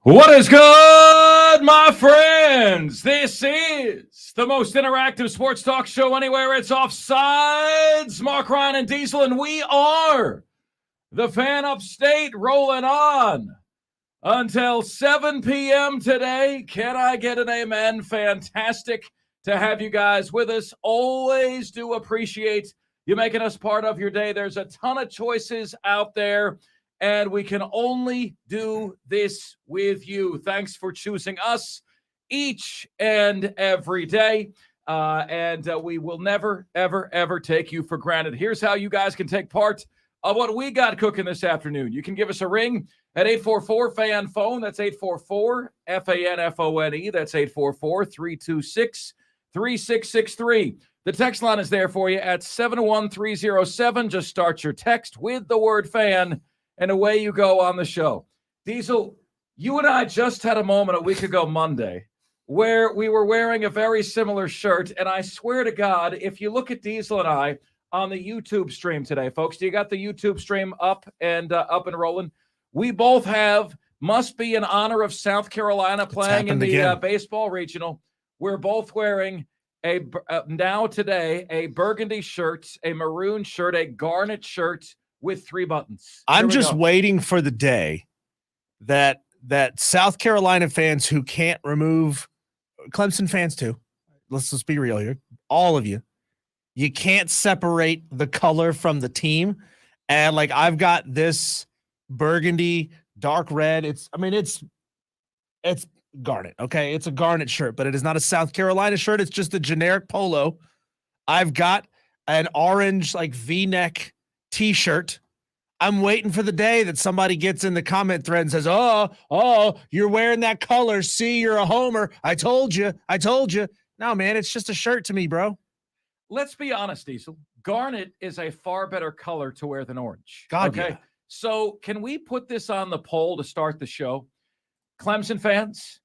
What is good, my friends? This is the most interactive sports talk show anywhere. It's Offsides. Mark, Ryan, and Diesel, and we are the Fan Upstate rolling on until 7 p.m. today. Can I get an amen? Fantastic to have you guys with us. Always do appreciate you making us part of your day. There's a ton of choices out there, and we can only do this with you. Thanks for choosing us each and every day. And we will never, ever, ever take you for granted. Here's how you guys can take part of what we got cooking this afternoon. You can give us a ring at 844-FAN-PHONE. That's 844-FAN-FONE. That's 844-326-3663. The text line is there for you at 71307. Just start your text with the word fan, and away you go on the show. Diesel, you and I just had a moment a week ago Monday where we were wearing a very similar shirt, and I swear to God, if you look at Diesel and I on the YouTube stream today, folks, do you got the YouTube stream up and rolling? We both have, must be in honor of South Carolina playing in the baseball regional. We're both wearing now today a burgundy shirt, a maroon shirt, a garnet shirt with 3 buttons. I'm just waiting for the day that South Carolina fans who can't remove Clemson fans too. Let's just be real here. All of you can't separate the color from the team. And like, I've got this burgundy, dark red. It's garnet. Okay. It's a garnet shirt, but it is not a South Carolina shirt. It's just a generic polo. I've got an orange, like V-neck t-shirt. I'm waiting for the day that somebody gets in the comment thread and says, oh, you're wearing that color. See, you're a homer. I told you. No, man, it's just a shirt to me, bro. Let's be honest, Diesel. Garnet is a far better color to wear than orange. God, okay. Yeah. So can we put this on the poll to start the show? Clemson fans,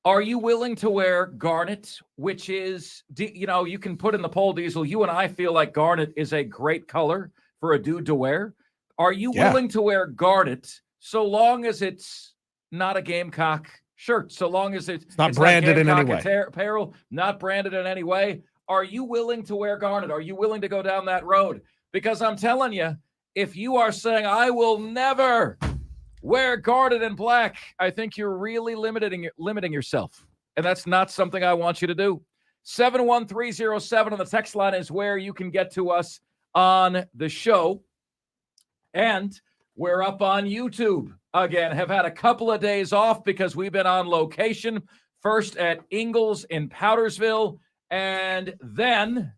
are you willing to wear garnet, which is, you can put in the poll, Diesel. You and I feel like garnet is a great color for a dude to wear. Are you willing to wear garnet so long as it's not a Gamecock shirt, so long as it's not branded in any way? Apparel, not branded in any way. Are you willing to wear garnet? Are you willing to go down that road? Because I'm telling you, if you are saying, I will never wear garnet and black, I think you're really limiting yourself. And that's not something I want you to do. 71307 on the text line is where you can get to us on the show. And we're up on YouTube again. Have had a couple of days off because we've been on location. First at Ingalls in Powdersville, and then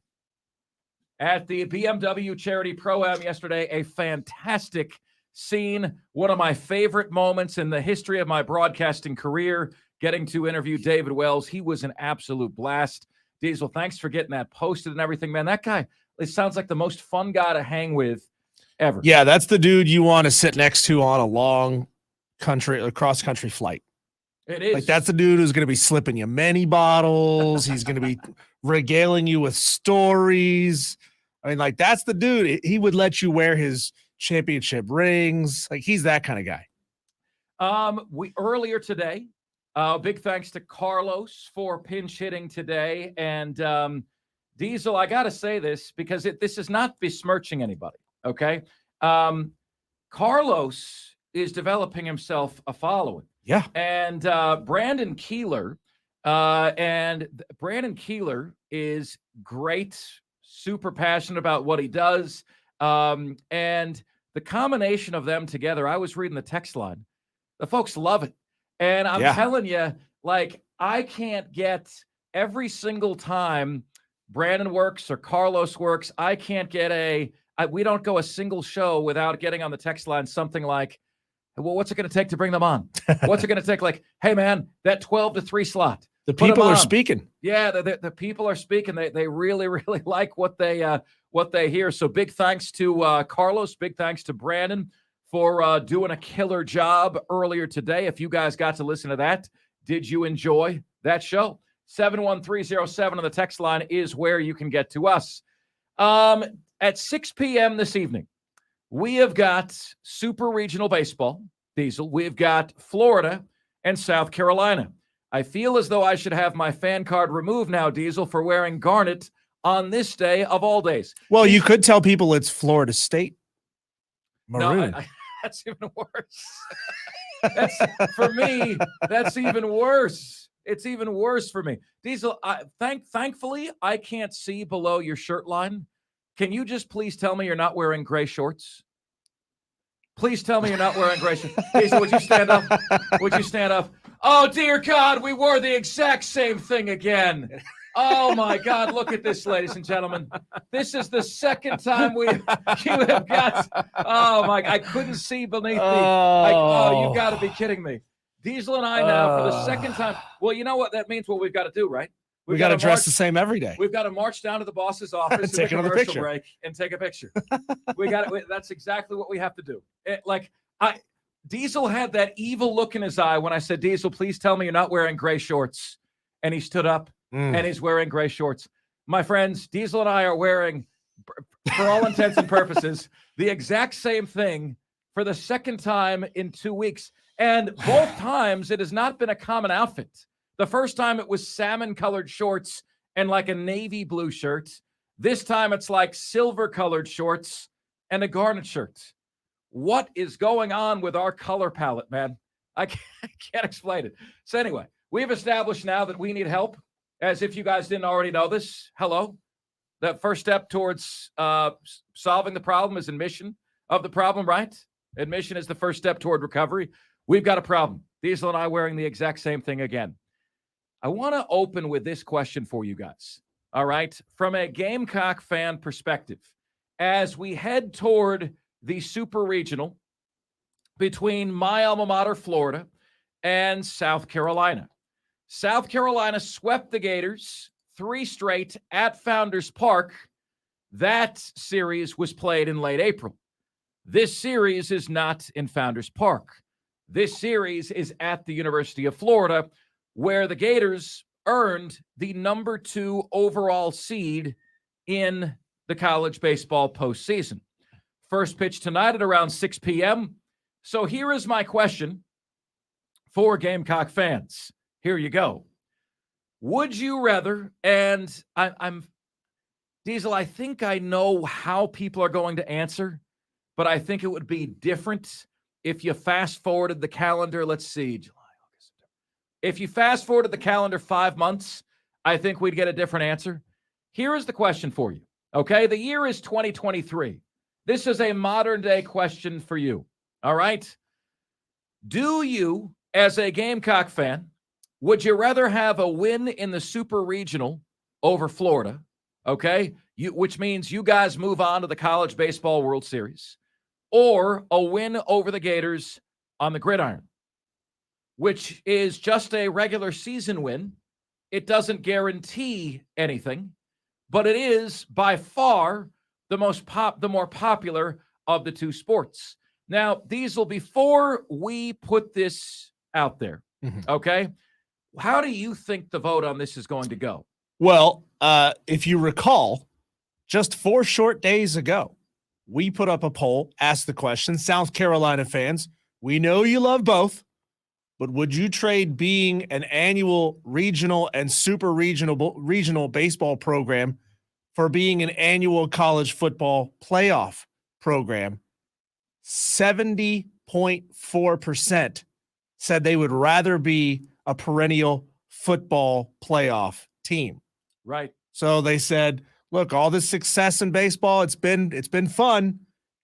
at the BMW Charity Pro-Am yesterday. A fantastic scene. One of my favorite moments in the history of my broadcasting career, getting to interview David Wells. He was an absolute blast. Diesel, thanks for getting that posted and everything, man. That guy, it sounds like the most fun guy to hang with ever. Yeah, that's the dude you want to sit next to on a long cross-country flight. It is. Like, that's the dude who's going to be slipping you many bottles. He's going to be regaling you with stories. I mean, like, that's the dude. He would let you wear his championship rings. Like, he's that kind of guy. Earlier today, big thanks to Carlos for pinch hitting today. And Diesel, I got to say this because this is not besmirching anybody. Okay. Carlos is developing himself a following. Yeah. And Brandon Keeler is great, super passionate about what he does. And the combination of them together, I was reading the text line. The folks love it. And I'm telling you, like, I can't get every single time Brandon works or Carlos works, I can't get we don't go a single show without getting on the text line something like, well, what's it going to take to bring them on? What's it going to take? Like, hey, man, that 12 to 3 slot. The people are speaking. Yeah, the people are speaking. They really, really like what they hear. So big thanks to Carlos. Big thanks to Brandon for doing a killer job earlier today. If you guys got to listen to that, did you enjoy that show? 71307 on the text line is where you can get to us. At 6 p.m. this evening, we have got Super Regional Baseball, Diesel. We've got Florida and South Carolina. I feel as though I should have my fan card removed now, Diesel, for wearing garnet on this day of all days. Well, you could tell people it's Florida State maroon. No, that's even worse. For me, that's even worse. It's even worse for me. Diesel, thankfully, I can't see below your shirt line. Can you just please tell me you're not wearing gray shorts? Please tell me you're not wearing gray shorts. Diesel, would you stand up? Would you stand up? Oh, dear God, we wore the exact same thing again. Oh, my God, look at this, ladies and gentlemen. This is the second time you have got, oh, my, I couldn't see beneath you got to be kidding me. Diesel and I now, for the second time, well, you know what that means? What we've got to do, right? We got to dress the same every day. We've got to march down to the boss's office take in the another commercial picture. break and take a picture. That's exactly what we have to do. Diesel had that evil look in his eye when I said, Diesel, please tell me you're not wearing gray shorts. And he stood up and he's wearing gray shorts. My friends, Diesel and I are wearing, for all intents and purposes, the exact same thing for the second time in 2 weeks. And both times it has not been a common outfit. The first time it was salmon-colored shorts and like a navy blue shirt. This time it's like silver-colored shorts and a garnet shirt. What is going on with our color palette, man? I can't explain it. So anyway, we've established now that we need help. As if you guys didn't already know this. Hello. The first step towards solving the problem is admission of the problem, right? Admission is the first step toward recovery. We've got a problem. Diesel and I wearing the exact same thing again. I want to open with this question for you guys. All right. From a Gamecock fan perspective, as we head toward the Super Regional between my alma mater, Florida, and South Carolina. South Carolina swept the Gators 3 straight at Founders Park. That series was played in late April. This series is not in Founders Park. This series is at the University of Florida, where the Gators earned the number 2 overall seed in the college baseball postseason. First pitch tonight at around 6 p.m. So here is my question for Gamecock fans. Here you go. Would you rather, and I'm Diesel, I think I know how people are going to answer, but I think it would be different if you fast forwarded the calendar. Let's see, July, August, September. If you fast forwarded the calendar 5 months, I think we'd get a different answer. Here is the question for you. Okay, the year is 2023. This is a modern day question for you. All right. Do you, as a Gamecock fan, would you rather have a win in the Super Regional over Florida? Okay, which means you guys move on to the College Baseball World Series, or a win over the Gators on the gridiron, which is just a regular season win. It doesn't guarantee anything, but it is by far the more popular of the 2 sports. Now, Diesel, before we put this out there, okay, how do you think the vote on this is going to go? Well, if you recall, just 4 short days ago, we put up a poll, asked the question, South Carolina fans, we know you love both, but would you trade being an annual regional and super regional baseball program for being an annual college football playoff program? 70.4% said they would rather be a perennial football playoff team. Right. So they said, look, all this success in baseball, it's been fun.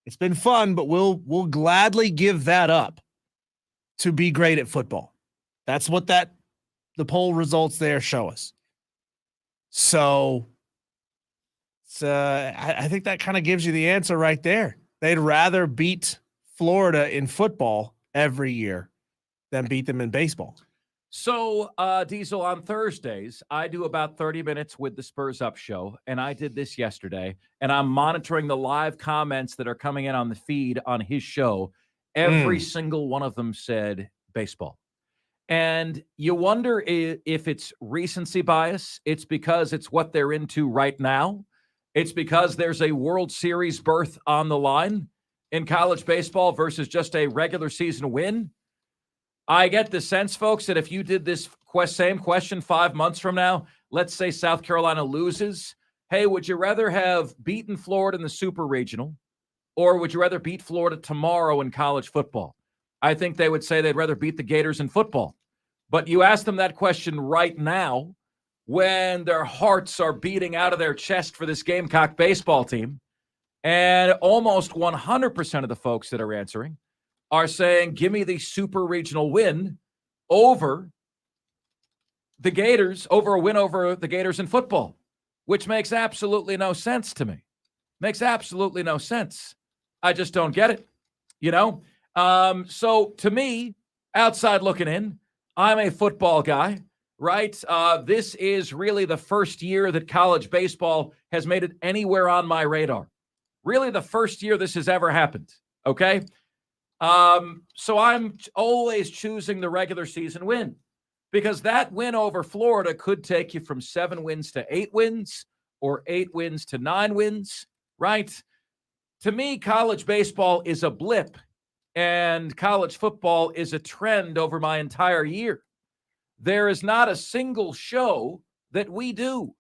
It's been fun, but we'll gladly give that up to be great at football. That's what the poll results there show us. So I think that kind of gives you the answer right there. They'd rather beat Florida in football every year than beat them in baseball. So, Diesel, on Thursdays, I do about 30 minutes with the Spurs Up show, and I did this yesterday, and I'm monitoring the live comments that are coming in on the feed on his show. Every single one of them said baseball. And you wonder if it's recency bias. It's because it's what they're into right now. It's because there's a World Series berth on the line in college baseball versus just a regular season win. I get the sense, folks, that if you did this same question 5 months from now, let's say South Carolina loses, hey, would you rather have beaten Florida in the Super Regional, or would you rather beat Florida tomorrow in college football? I think they would say they'd rather beat the Gators in football. But you ask them that question right now when their hearts are beating out of their chest for this Gamecock baseball team, and almost 100% of the folks that are answering are saying, give me the Super Regional win over the Gators, over a win over the Gators in football, which makes absolutely no sense to me. Makes absolutely no sense. I just don't get it, you know? So to me, outside looking in, I'm a football guy, right? This is really the first year that college baseball has made it anywhere on my radar. Really the first year this has ever happened, okay? So I'm always choosing the regular season win, because that win over Florida could take you from 7 wins to 8 wins, or 8 wins to 9 wins, right? To me, college baseball is a blip, and college football is a trend over my entire year. There is not a single show that we do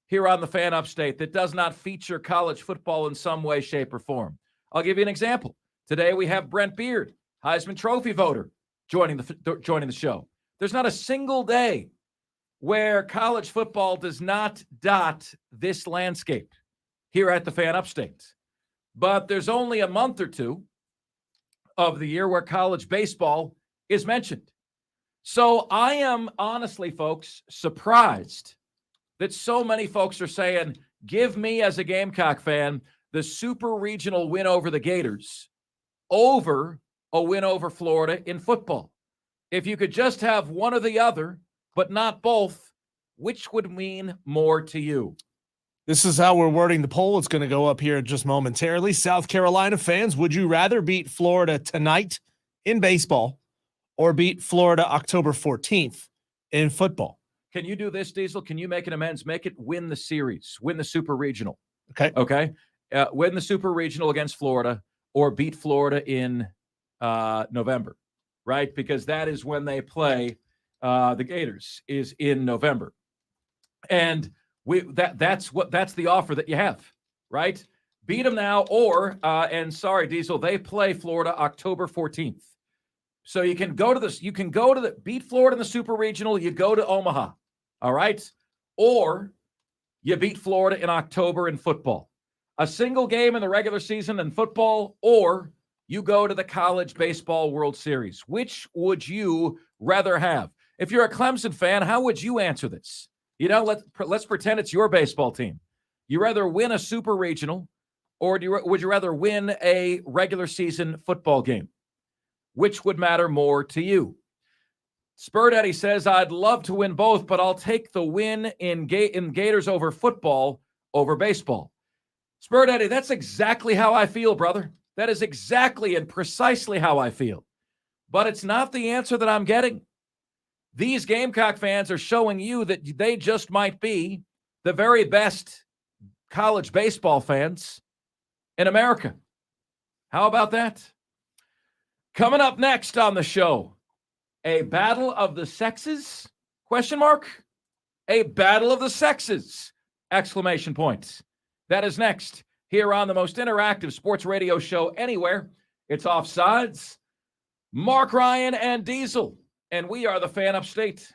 here on the Fan Upstate that does not feature college football in some way, shape, or form. I'll give you an example. Today we have Brent Beaird, Heisman Trophy voter, joining the show. There's not a single day where college football does not dot this landscape here at the Fan Upstate. But there's only a month or two of the year where college baseball is mentioned. So I am honestly, folks, surprised that so many folks are saying, give me as a Gamecock fan the Super Regional win over the Gators over a win over Florida in football. If you could just have one or the other, but not both, which would mean more to you? This is how we're wording the poll. It's going to go up here just momentarily. South Carolina fans, would you rather beat Florida tonight in baseball or beat Florida October 14th in football? Can you do this, Diesel? Can you make an amends? Make it win the series, win the Super Regional. Okay. Win the Super Regional against Florida, or beat Florida in November, right? Because that is when they play the Gators, is in November. And that's the offer that you have, right? Beat them now, or and sorry, Diesel, they play Florida October 14th. So you can go to this, beat Florida in the Super Regional, you go to Omaha, all right? Or you beat Florida in October in football. A single game in the regular season in football, or you go to the College Baseball World Series. Which would you rather have? If you're a Clemson fan, how would you answer this? You know, let's pretend it's your baseball team. You rather win a Super Regional, or would you rather win a regular season football game? Which would matter more to you? Spur Daddy says, I'd love to win both, but I'll take the win in Gators over football over baseball. Spur Daddy, that's exactly how I feel, brother. That is exactly and precisely how I feel. But it's not the answer that I'm getting. These Gamecock fans are showing you that they just might be the very best college baseball fans in America. How about that? Coming up next on the show, a battle of the sexes? Question mark? A battle of the sexes! Exclamation point. That is next here on the most interactive sports radio show anywhere. It's Offsides. Mark Ryan and Diesel, and we are the Fan Upstate.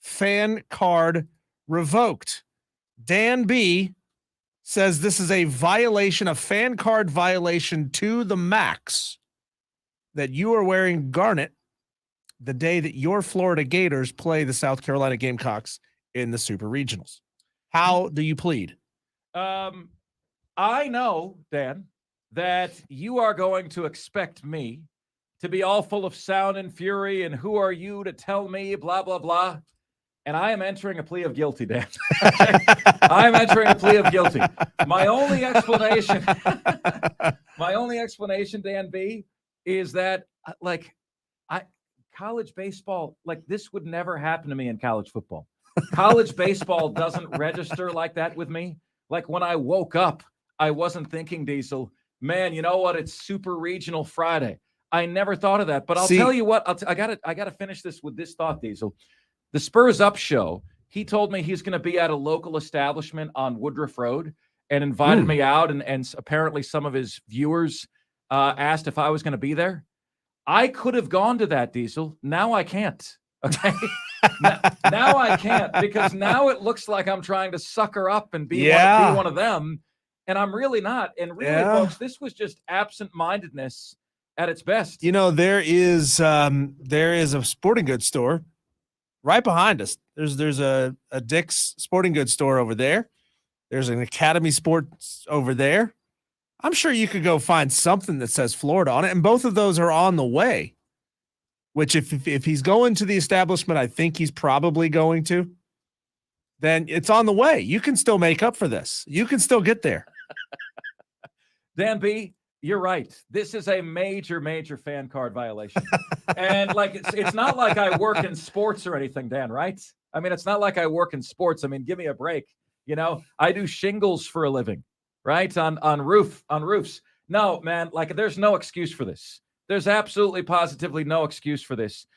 fan card revoked. Dan B says this is a violation, a fan card violation to the max, that you are wearing garnet the day that your Florida Gators play the South Carolina Gamecocks in the Super Regionals. How do you plead? I know, Dan, that you are going to expect me to be all full of sound and fury and who are you to tell me, blah, blah, blah. And I am entering a plea of guilty, Dan. I'm entering a plea of guilty. My only explanation, Dan B, is that college baseball, like this would never happen to me in college football. College baseball doesn't register like that with me. Like when I woke up, I wasn't thinking, Diesel, man, you know what? It's Super Regional Friday. I never thought of that. But I'll tell you what, I gotta finish this with this thought, Diesel. The Spurs Up show, he told me he's going to be at a local establishment on Woodruff Road and invited me out. And apparently some of his viewers asked if I was going to be there. I could have gone to that, Diesel. Now I can't. Okay. now I can't, because now it looks like I'm trying to sucker up and be one of them. And I'm really not. And really, folks, this was just absent-mindedness at its best. You know, there is a sporting goods store right behind us. There's a Dick's Sporting Goods store over there. There's an Academy Sports over there. I'm sure you could go find something that says Florida on it, and both of those are on the way. Which, if he's going to the establishment, I think he's probably going to, then it's on the way. You can still make up for this. You can still get there. Dan B, you're right. This is a major, major fan card violation. And like, it's not like I work in sports or anything, Dan, right? I mean, it's not like I work in sports. I mean, give me a break. You know, I do shingles for a living, right? On roofs. No, man, like there's no excuse for this. There's absolutely positively no excuse for this.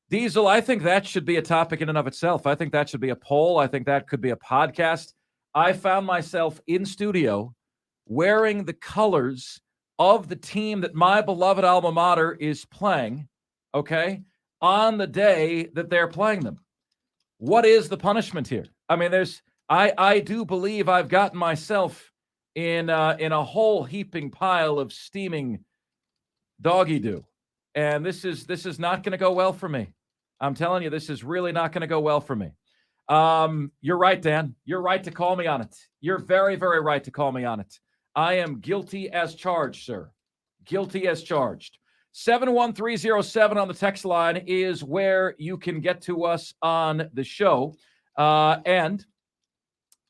Diesel, I think that should be a topic in and of itself. I think that should be a poll. I think that could be a podcast. I found myself in studio wearing the colors of the team that my beloved alma mater is playing, okay, on the day that they're playing them. What is the punishment here? I mean, I do believe I've gotten myself in a whole heaping pile of steaming doggy do, and this is not going to go well for me. I'm telling you, this is really not going to go well for me. You're right, Dan. You're right to call me on it. You're very, very right to call me on it. I am guilty as charged, sir. Guilty as charged. 71307 on the text line is where you can get to us on the show. And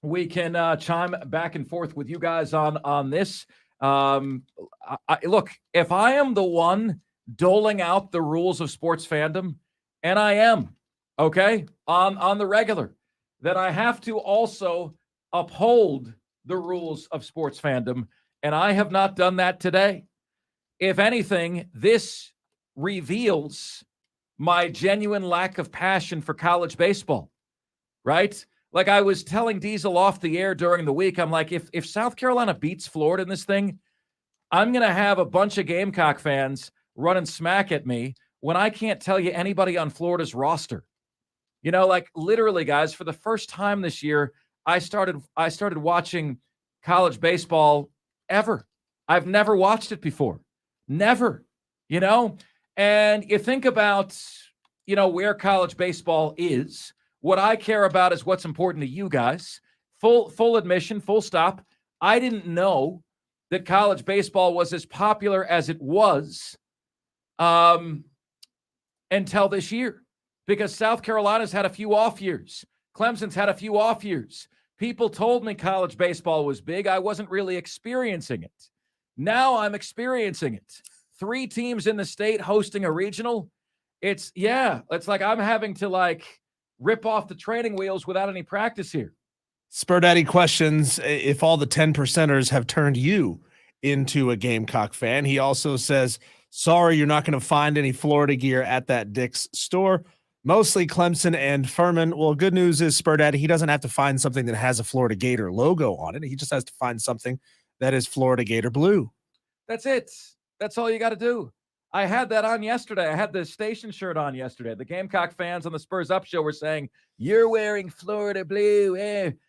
we can chime back and forth with you guys on this. Look, if I am the one doling out the rules of sports fandom, and I am, okay, on the regular, then I have to also uphold the rules of sports fandom, and I have not done that today. If anything, this reveals my genuine lack of passion for college baseball, right? Like I was telling Diesel off the air during the week, I'm like, if South Carolina beats Florida in this thing, I'm going to have a bunch of Gamecock fans running smack at me when I can't tell you anybody on Florida's roster. You know, like literally, guys, for the first time this year, I started watching college baseball ever. I've never watched it before. Never, you know? And you think about, you know, where college baseball is. What I care about is what's important to you guys. Full admission, full stop. I didn't know that college baseball was as popular as it was until this year, because South Carolina's had a few off years. Clemson's had a few off years. People told me college baseball was big. I wasn't really experiencing it. Now I'm experiencing it. 3 teams in the state hosting a regional. It's like I'm having to rip off the training wheels without any practice here. Spur Daddy questions if all the 10%ers have turned you into a Gamecock fan. He also says, sorry, you're not going to find any Florida gear at that Dick's store. Mostly Clemson and Furman. Well, good news is, Spur Daddy, he doesn't have to find something that has a Florida Gator logo on it. He just has to find something that is Florida Gator blue. That's it. That's all you got to do. I had that on yesterday. I had the station shirt on yesterday. The Gamecock fans on the Spurs Up show were saying, "You're wearing Florida blue."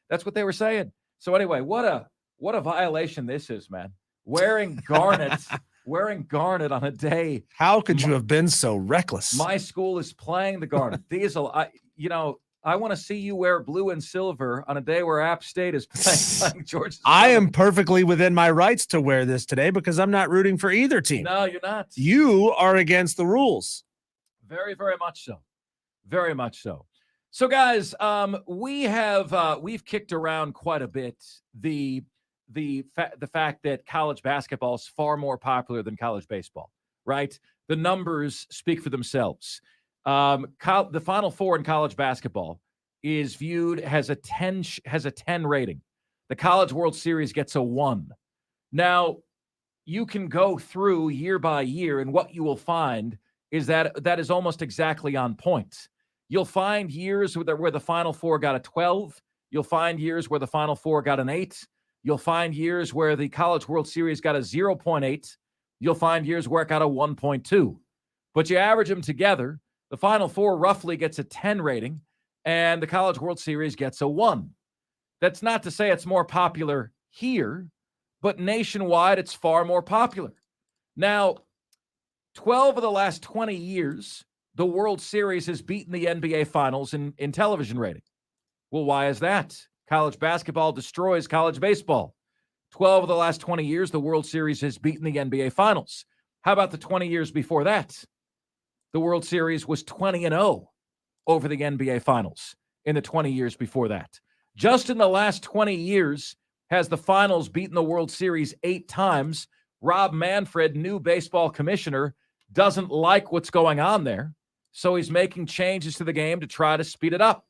That's what they were saying. So anyway, what a violation this is, man. Wearing garnet, wearing garnet on a day. How could you have been so reckless? My school is playing the garnet. Diesel, I want to see you wear blue and silver on a day where App State is playing Georgia. I am perfectly within my rights to wear this today because I'm not rooting for either team. No, you're not. You are against the rules. Very, very much so. Very much so. So, guys, we've kicked around quite a bit the fact that college basketball is far more popular than college baseball, right? The numbers speak for themselves. The Final Four in college basketball is viewed as a 10 rating. The College World Series gets a 1. Now, you can go through year by year, and what you will find is that is almost exactly on point. You'll find years where the Final Four got a 12. You'll find years where the Final Four got an 8. You'll find years where the College World Series got a 0.8. You'll find years where it got a 1.2. But you average them together, the Final Four roughly gets a 10 rating, and the College World Series gets a 1. That's not to say it's more popular here, but nationwide, it's far more popular. Now, 12 of the last 20 years, the World Series has beaten the NBA Finals in television rating. Well, why is that? College basketball destroys college baseball. 12 of the last 20 years, the World Series has beaten the NBA Finals. How about the 20 years before that? The World Series was 20-0 over the NBA Finals in the 20 years before that. Just in the last 20 years, has the Finals beaten the World Series 8 times. Rob Manfred, new baseball commissioner, doesn't like what's going on there, so he's making changes to the game to try to speed it up.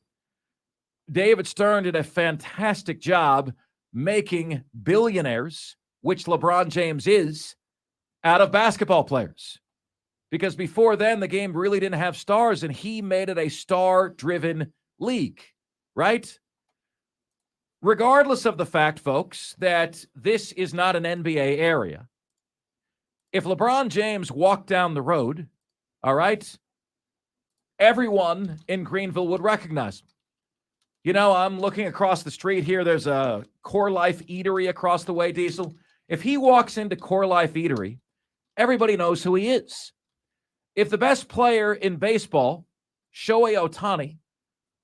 David Stern did a fantastic job making billionaires, which LeBron James is, out of basketball players. Because before then, the game really didn't have stars, and he made it a star-driven league, right? Regardless of the fact, folks, that this is not an NBA area, if LeBron James walked down the road, all right, everyone in Greenville would recognize him. You know, I'm looking across the street here. There's a Core Life Eatery across the way, Diesel. If he walks into Core Life Eatery, everybody knows who he is. If the best player in baseball, Shohei Ohtani,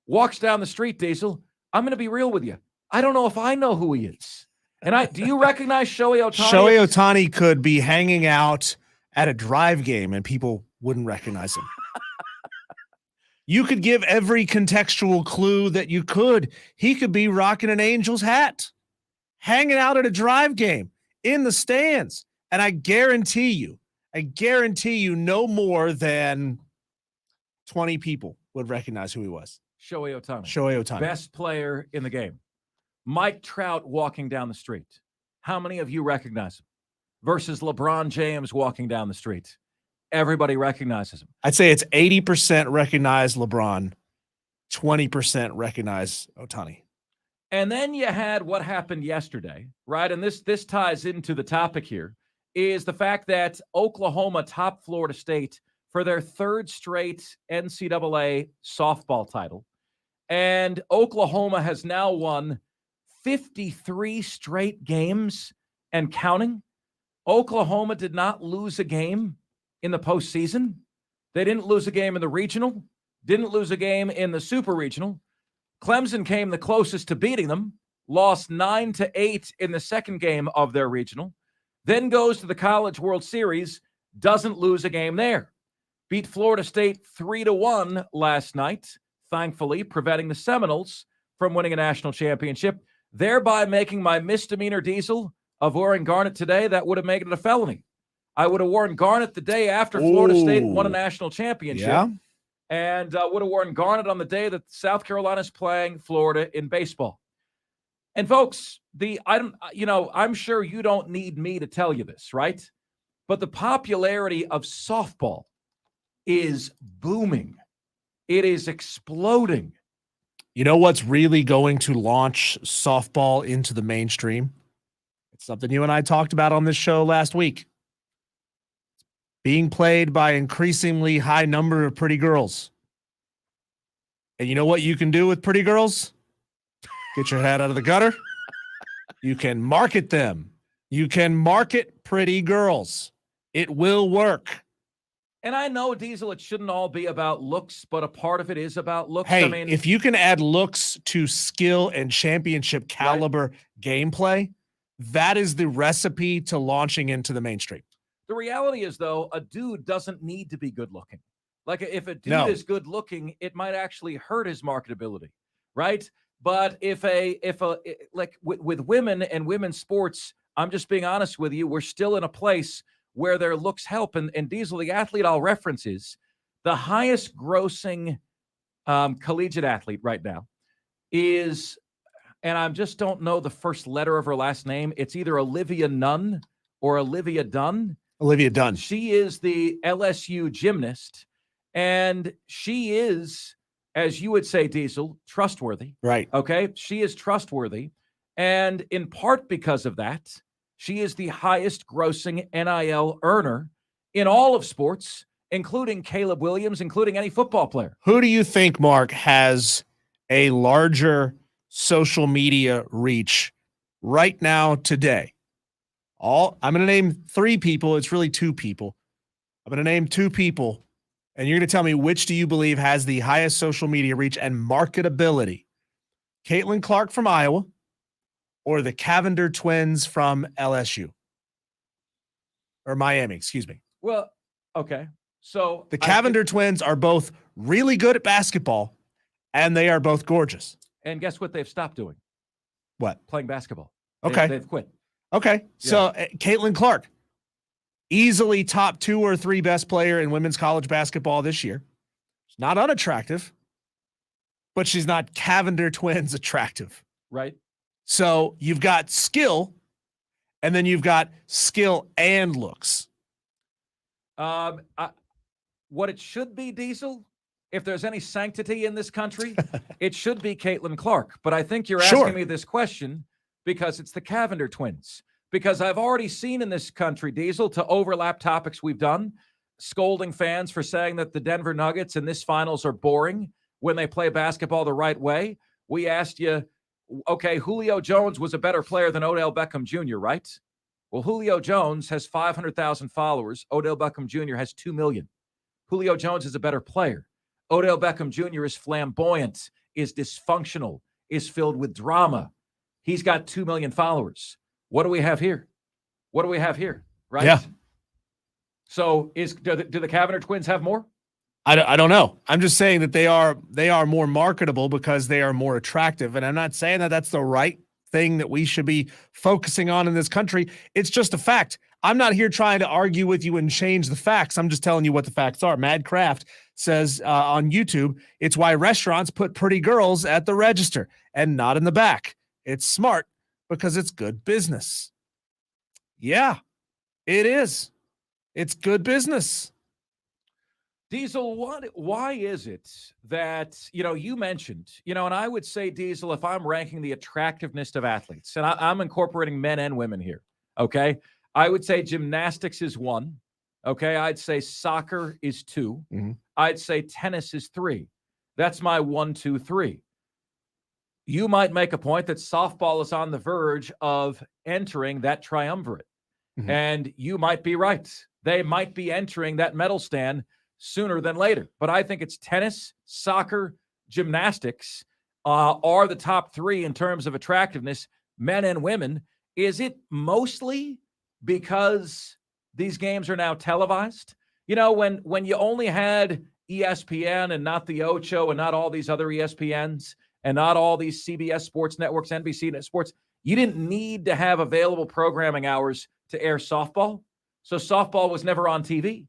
walks down the street, Diesel, I'm going to be real with you. I don't know if I know who he is. And do you recognize Shohei Ohtani? Shohei Ohtani could be hanging out at a drive game and people wouldn't recognize him. You could give every contextual clue that you could. He could be rocking an Angels hat, hanging out at a drive game in the stands. And I guarantee you no more than 20 people would recognize who he was. Shohei Ohtani. Shohei Ohtani. Best player in the game. Mike Trout walking down the street. How many of you recognize him? Versus LeBron James walking down the street. Everybody recognizes him. I'd say it's 80% recognize LeBron, 20% recognize Ohtani. And then you had what happened yesterday, right? And this ties into the topic here, is the fact that Oklahoma topped Florida State for their 3rd straight NCAA softball title. And Oklahoma has now won 53 straight games and counting. Oklahoma did not lose a game in the postseason. They didn't lose a game in the regional, didn't lose a game in the super regional. Clemson came the closest to beating them, lost 9-8 in the second game of their regional, then goes to the College World Series, doesn't lose a game there. Beat Florida State 3-1 last night, thankfully preventing the Seminoles from winning a national championship, thereby making my misdemeanor, Diesel, of wearing garnet today, that would have made it a felony. I would have worn garnet the day after Florida State won a national championship. Yeah. And would have worn garnet on the day that South Carolina's playing Florida in baseball. And folks, I'm sure you don't need me to tell you this, right? But the popularity of softball is booming. It is exploding. You know what's really going to launch softball into the mainstream? It's something you and I talked about on this show last week. being played by increasingly high number of pretty girls. And you know what you can do with pretty girls? Get your head out of the gutter. You can market them. You can market pretty girls. It will work. And I know, Diesel, it shouldn't all be about looks, but a part of it is about looks. Hey, I mean, if you can add looks to skill and championship caliber gameplay, that is the recipe to launching into the mainstream. the reality is, though, a dude doesn't need to be good looking. Like, if a dude is good looking, it might actually hurt his marketability, right? But if like with women and women's sports, I'm just being honest with you, we're still in a place where their looks help. And Diesel, the athlete I'll reference, is the highest grossing collegiate athlete right now is, and I just don't know the first letter of her last name. It's either Olivia Nunn or Olivia Dunn. Olivia Dunn. She is the LSU gymnast, and she is, as you would say, Diesel, trustworthy. Right. Okay. She is trustworthy. And in part because of that, she is the highest grossing NIL earner in all of sports, including Caleb Williams, including any football player. Who do you think, Mark, has a larger social media reach right now today? I'm going to name 3 people. It's really 2 people. I'm going to name 2 people, and you're going to tell me which do you believe has the highest social media reach and marketability. Caitlin Clark from Iowa or the Cavender twins from LSU? Or Miami, excuse me. Well, okay. So the Cavender twins are both really good at basketball, and they are both gorgeous. And guess what they've stopped doing? What? Playing basketball. Okay. They've quit. Okay. Yeah. So Caitlin Clark, easily top 2 or 3 best player in women's college basketball this year. She's not unattractive, but she's not Cavender twins attractive. Right. So you've got skill, and then you've got skill and looks. What it should be, Diesel, if there's any sanctity in this country, it should be Caitlin Clark. But I think you're asking me this question because it's the Cavender twins. Because I've already seen in this country, Diesel, to overlap topics we've done, scolding fans for saying that the Denver Nuggets in this finals are boring when they play basketball the right way. We asked you, okay, Julio Jones was a better player than Odell Beckham Jr., right? Well, Julio Jones has 500,000 followers. Odell Beckham Jr. has 2 million. Julio Jones is a better player. Odell Beckham Jr. is flamboyant, is dysfunctional, is filled with drama. He's got 2 million followers. What do we have here? What do we have here? Right? Yeah. So do the Cavender twins have more? I don't know. I'm just saying that they are more marketable because they are more attractive. And I'm not saying that that's the right thing that we should be focusing on in this country. It's just a fact. I'm not here trying to argue with you and change the facts. I'm just telling you what the facts are. Mad Craft says on YouTube, it's why restaurants put pretty girls at the register and not in the back. It's smart because it's good business. Yeah, it is. It's good business. Diesel, why is it that, you mentioned, and I would say, Diesel, if I'm ranking the attractiveness of athletes, and I'm incorporating men and women here, okay? I would say gymnastics is 1, okay? I'd say soccer is 2. Mm-hmm. I'd say tennis is 3. That's my 1, 2, 3. You might make a point that softball is on the verge of entering that triumvirate, mm-hmm. and you might be right. They might be entering that medal stand sooner than later. But I think it's tennis, soccer, gymnastics are the top 3 in terms of attractiveness, men and women. Is it mostly because these games are now televised? When you only had ESPN and not the Ocho and not all these other ESPNs and not all these CBS sports networks, NBC sports, you didn't need to have available programming hours to air softball. So softball was never on TV.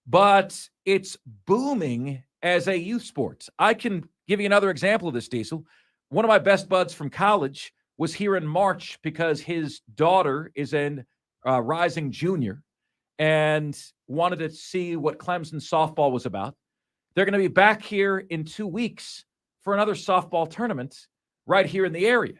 But it's booming as a youth sport. I can give you another example of this, Diesel. One of my best buds from college was here in March because his daughter is in rising junior and wanted to see what Clemson softball was about. They're going to be back here in 2 weeks for another softball tournament right here in the area.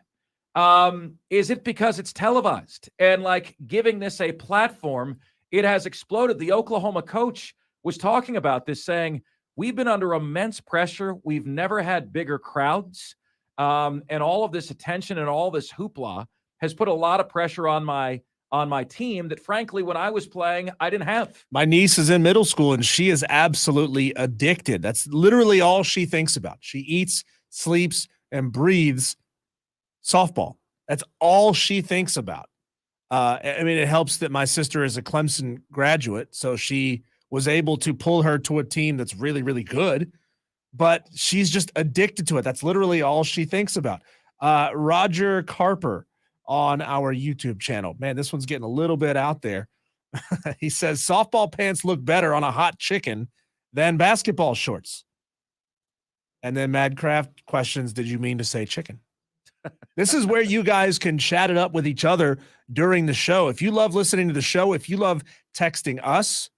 Is it because it's televised and giving this a platform It has exploded. The Oklahoma coach was talking about this, saying, we've been under immense pressure. We've never had bigger crowds. And all of this attention and all this hoopla has put a lot of pressure on my team that, frankly, when I was playing, I didn't have. My niece is in middle school, and she is absolutely addicted. That's literally all she thinks about. She eats, sleeps, and breathes softball. That's all she thinks about. I mean, it helps that my sister is a Clemson graduate, so she was able to pull her to a team that's really, really good, but she's just addicted to it. That's literally all she thinks about. Roger Carper on our YouTube channel. Man, this one's getting a little bit out there. He says, softball pants look better on a hot chicken than basketball shorts. And then Madcraft questions, did you mean to say chicken? This is where you guys can chat it up with each other during the show. If you love listening to the show, if you love texting us,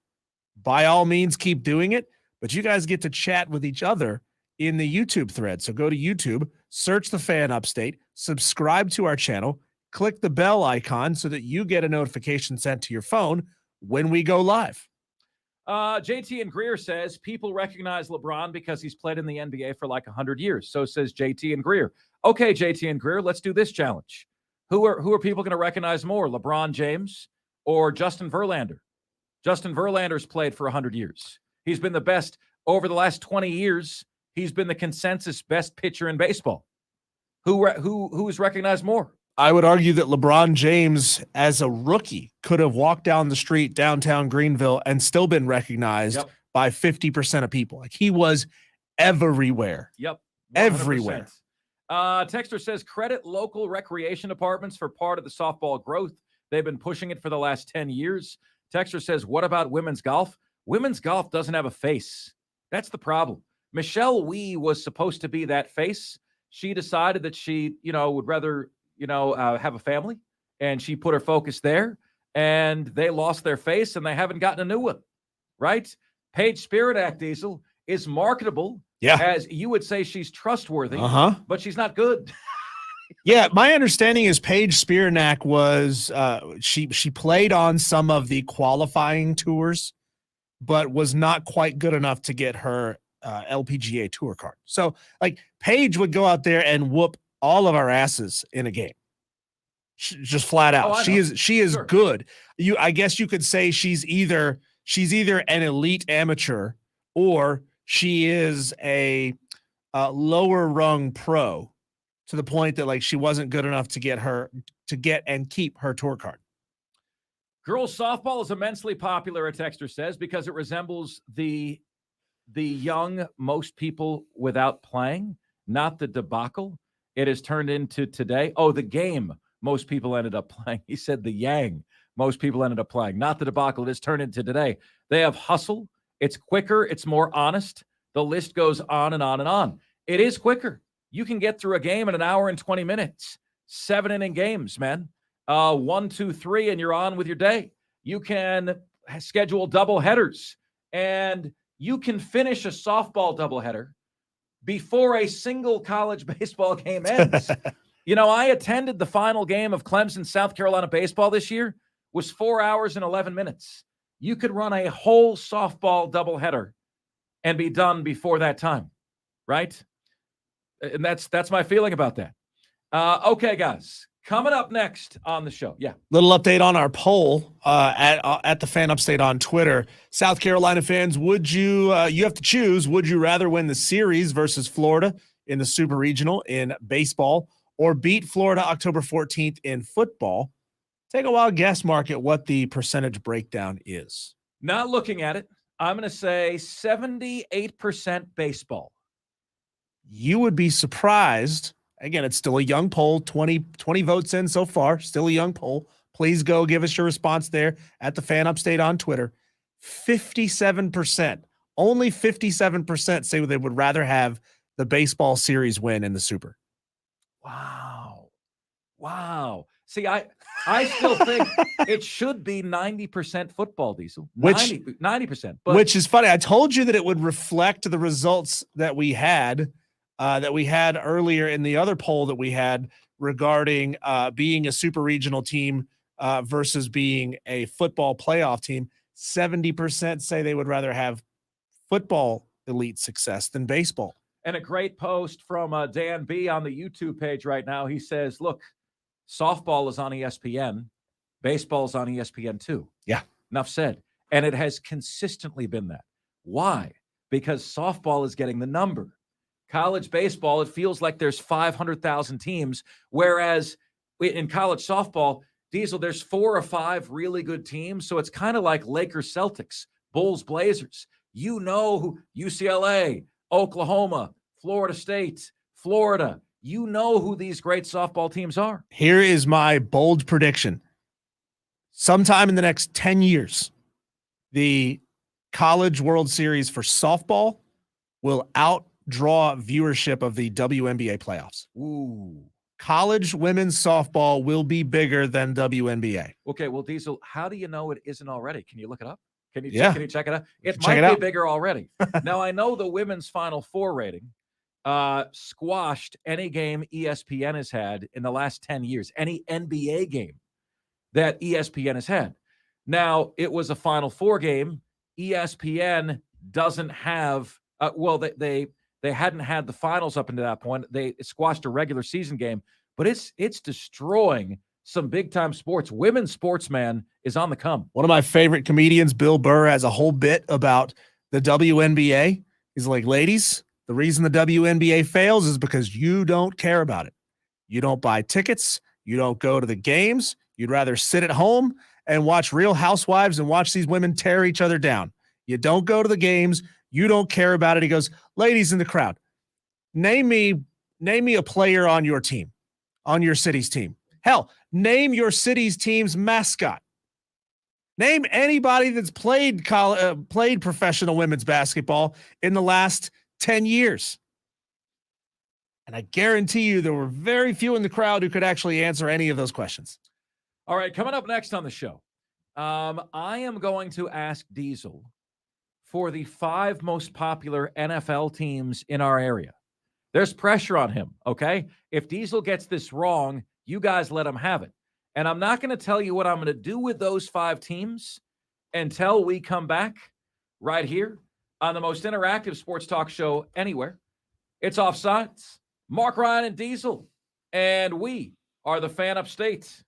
by all means, keep doing it. But you guys get to chat with each other in the YouTube thread. So go to YouTube, search the Fan Upstate, subscribe to our channel, click the bell icon so that you get a notification sent to your phone when we go live. JT and Greer says people recognize LeBron because he's played in the NBA for like 100 years. So says JT and Greer. Okay, JT and Greer, let's do this challenge. Who are people going to recognize more, LeBron James or Justin Verlander? Justin Verlander's played for 100 years. He's been the best over the last 20 years. He's been the consensus best pitcher in baseball. Who is recognized more? I would argue that LeBron James, as a rookie, could have walked down the street downtown Greenville and still been recognized by 50% of people. Like, he was everywhere. Yep. 100%. Everywhere. Texter says, credit local recreation departments for part of the softball growth. They've been pushing it for the last 10 years. Texter says, what about women's golf? Women's golf doesn't have a face. That's the problem. Michelle Wee was supposed to be that face. She decided that she, would rather, have a family, and she put her focus there, and they lost their face, and they haven't gotten a new one, right? Paige Spiranak, Diesel, is marketable. Yeah. As you would say, she's trustworthy, but she's not good. Yeah, my understanding is Paige Spiranak was she played on some of the qualifying tours, but was not quite good enough to get her LPGA tour card. So, like, Paige would go out there and whoop all of our asses in a game, just flat out. She is sure. Good. I guess you could say she's either an elite amateur or she is a lower rung pro, to the point that, like, she wasn't good enough to get and keep her tour card. Girls softball is immensely popular, a texter says, because it resembles the young most people without playing, not the debacle it has turned into today. Oh, the game most people ended up playing. He said the yang most people ended up playing, not the debacle it has turned into today. They have hustle. It's quicker. It's more honest. The list goes on and on and on. It is quicker. You can get through a game in an hour and 20 minutes. 7-inning games, man. 1, 2, 3, and you're on with your day. You can schedule double headers, and you can finish a softball doubleheader before a single college baseball game ends. I attended the final game of Clemson, South Carolina baseball this year. Was 4 hours and 11 minutes. You could run a whole softball doubleheader and be done before that time, right? And that's my feeling about that. Okay, guys, coming up next on the show. Yeah. Little update on our poll at the Fan Upstate on Twitter. South Carolina fans, would you have to choose, would you rather win the series versus Florida in the Super Regional in baseball or beat Florida October 14th in football? Take a wild guess, Mark, at what the percentage breakdown is. Not looking at it, I'm going to say 78% baseball. You would be surprised. Again, it's still a young poll, 20 votes in so far, still a young poll. Please go give us your response there at the Fan Upstate on Twitter. 57%, only 57% say they would rather have the baseball series win in the Super. Wow. See, I still think it should be 90% football, Diesel. 90%. But which is funny. I told you that it would reflect the results that we had earlier in the other poll that we had regarding being a super regional team versus being a football playoff team. 70% say they would rather have football elite success than baseball. And a great post from Dan B on the YouTube page right now. He says, look, softball is on ESPN. Baseball's on ESPN too. Yeah. Enough said. And it has consistently been that. Why? Because softball is getting the number. College baseball, it feels like there's 500,000 teams, whereas in college softball, Diesel, there's 4 or 5 really good teams. So it's kind of like Lakers Celtics, Bulls Blazers. You know who UCLA, Oklahoma, Florida State, Florida. You know who these great softball teams are. Here is my bold prediction. Sometime in the next 10 years, the College World Series for softball will outdraw viewership of the WNBA playoffs. Ooh. College women's softball will be bigger than WNBA. Okay, well, Diesel, how do you know it isn't already? Can you look it up? Can you Yeah. can you check it out? It Check might it be out. bigger already. Now, I know the women's Final Four rating squashed any game ESPN has had in the last 10 years, any NBA game that ESPN has had. Now, it was a Final Four game. ESPN doesn't have they hadn't had the finals up until that point. They squashed a regular season game, but it's destroying some big time sports. Women's sports, man, is on the come. One of my favorite comedians, Bill Burr, has a whole bit about the WNBA. He's like, ladies, the reason the WNBA fails is because you don't care about it. You don't buy tickets. You don't go to the games. You'd rather sit at home and watch Real Housewives and watch these women tear each other down. You don't go to the games. You don't care about it. He goes, ladies in the crowd, name me a player on your team, on your city's team. Hell, name your city's team's mascot. Name anybody that's played professional women's basketball in the last 10 years. And I guarantee you there were very few in the crowd who could actually answer any of those questions. All right, coming up next on the show, I am going to ask Diesel for the 5 most popular NFL teams in our area. There's pressure on him, okay? If Diesel gets this wrong, you guys let him have it. And I'm not going to tell you what I'm going to do with those 5 teams until we come back right here on the most interactive sports talk show anywhere. It's Offsides. Mark Ryan and Diesel. And we are the Fan Upstate.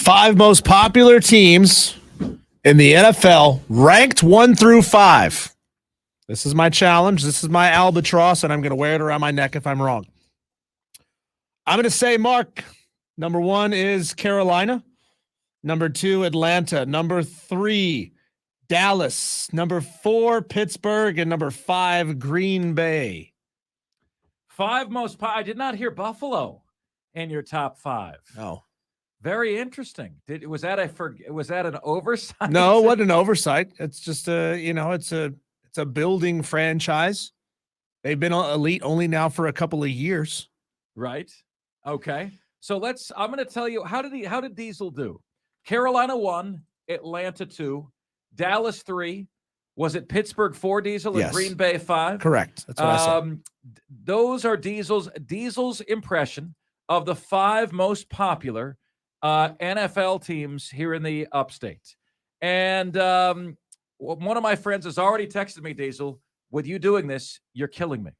5 most popular teams in the NFL, ranked 1 through 5. This is my challenge. This is my albatross, and I'm going to wear it around my neck if I'm wrong. I'm going to say, Mark, number 1 is Carolina. Number 2, Atlanta. Number 3, Dallas. Number 4, Pittsburgh. And number 5, Green Bay. 5 most I did not hear Buffalo in your top 5. Oh. Very interesting. Was that an oversight? No, it wasn't an oversight. It's just it's a building franchise. They've been elite only now for a couple of years. Right. Okay. So I'm going to tell you, how did Diesel do? Carolina 1, Atlanta 2, Dallas 3. Was it Pittsburgh 4, Diesel, and Yes. Green Bay 5? Correct. That's what I said. Those are Diesel's impression of the 5 most popular NFL teams here in the upstate. And one of my friends has already texted me, Diesel, with you doing this, you're killing me.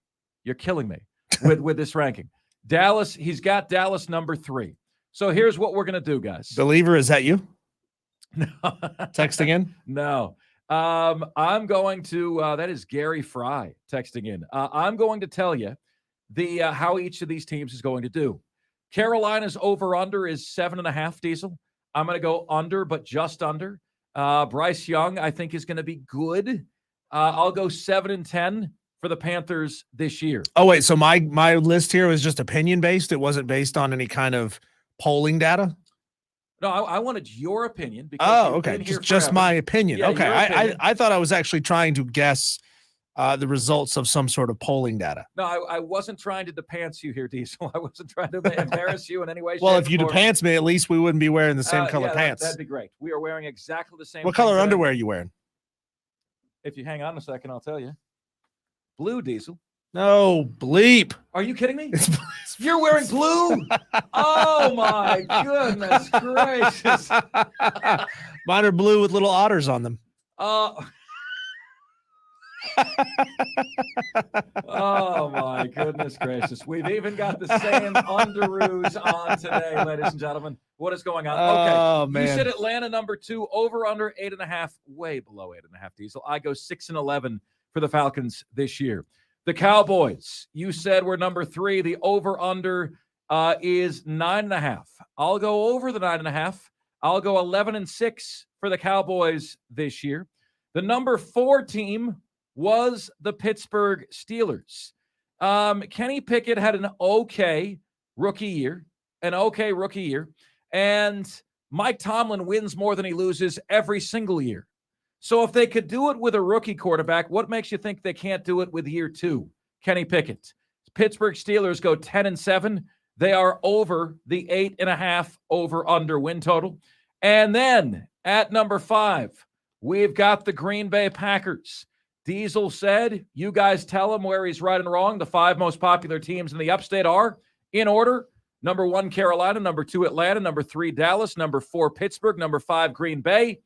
You're killing me with this ranking. Dallas, he's got Dallas number 3. So here's what we're going to do, guys. Believer, is that you? No. Texting in? No. I'm going to, that is Gary Fry texting in. I'm going to tell you how each of these teams is going to do. Carolina's over-under is 7.5, Diesel. I'm going to go under, but just under. Bryce Young, I think, is going to be good. I'll go 7-10 for the Panthers this year. Oh, wait. So my list here was just opinion-based? It wasn't based on any kind of polling data? No, I wanted your opinion. Because okay. Just my opinion. Yeah, okay. opinion. I thought I was actually trying to guess the results of some sort of polling data. No, I wasn't trying to depants you here, Diesel. I wasn't trying to embarrass you in any way. Well, if you depants me, at least we wouldn't be wearing the same color pants. That'd be great. We are wearing exactly the same. What color underwear are you wearing? If you hang on a second, I'll tell you. Blue, Diesel. No, bleep. Are you kidding me? You're wearing blue? Oh, my goodness gracious. Mine are blue with little otters on them. Oh, my goodness gracious. We've even got the same underoos on today, ladies and gentlemen. What is going on? Okay. Oh, man. You said Atlanta number 2, over under 8.5, way below 8.5, Diesel. I go 6-11 for the Falcons this year. The Cowboys, you said were number 3. The over-under is 9.5. I'll go over the 9.5. I'll go 11-6 for the Cowboys this year. The number 4 team was the Pittsburgh Steelers. Kenny Pickett had an okay rookie year, and Mike Tomlin wins more than he loses every single year. So if they could do it with a rookie quarterback, what makes you think they can't do it with year 2? Kenny Pickett. Pittsburgh Steelers go 10-7. They are over the 8.5 over-under win total. And then at number 5, we've got the Green Bay Packers. Diesel said, you guys tell him where he's right and wrong. The 5 most popular teams in the upstate are, in order, number 1, Carolina, number 2, Atlanta, number 3, Dallas, number 4, Pittsburgh, number 5, Green Bay.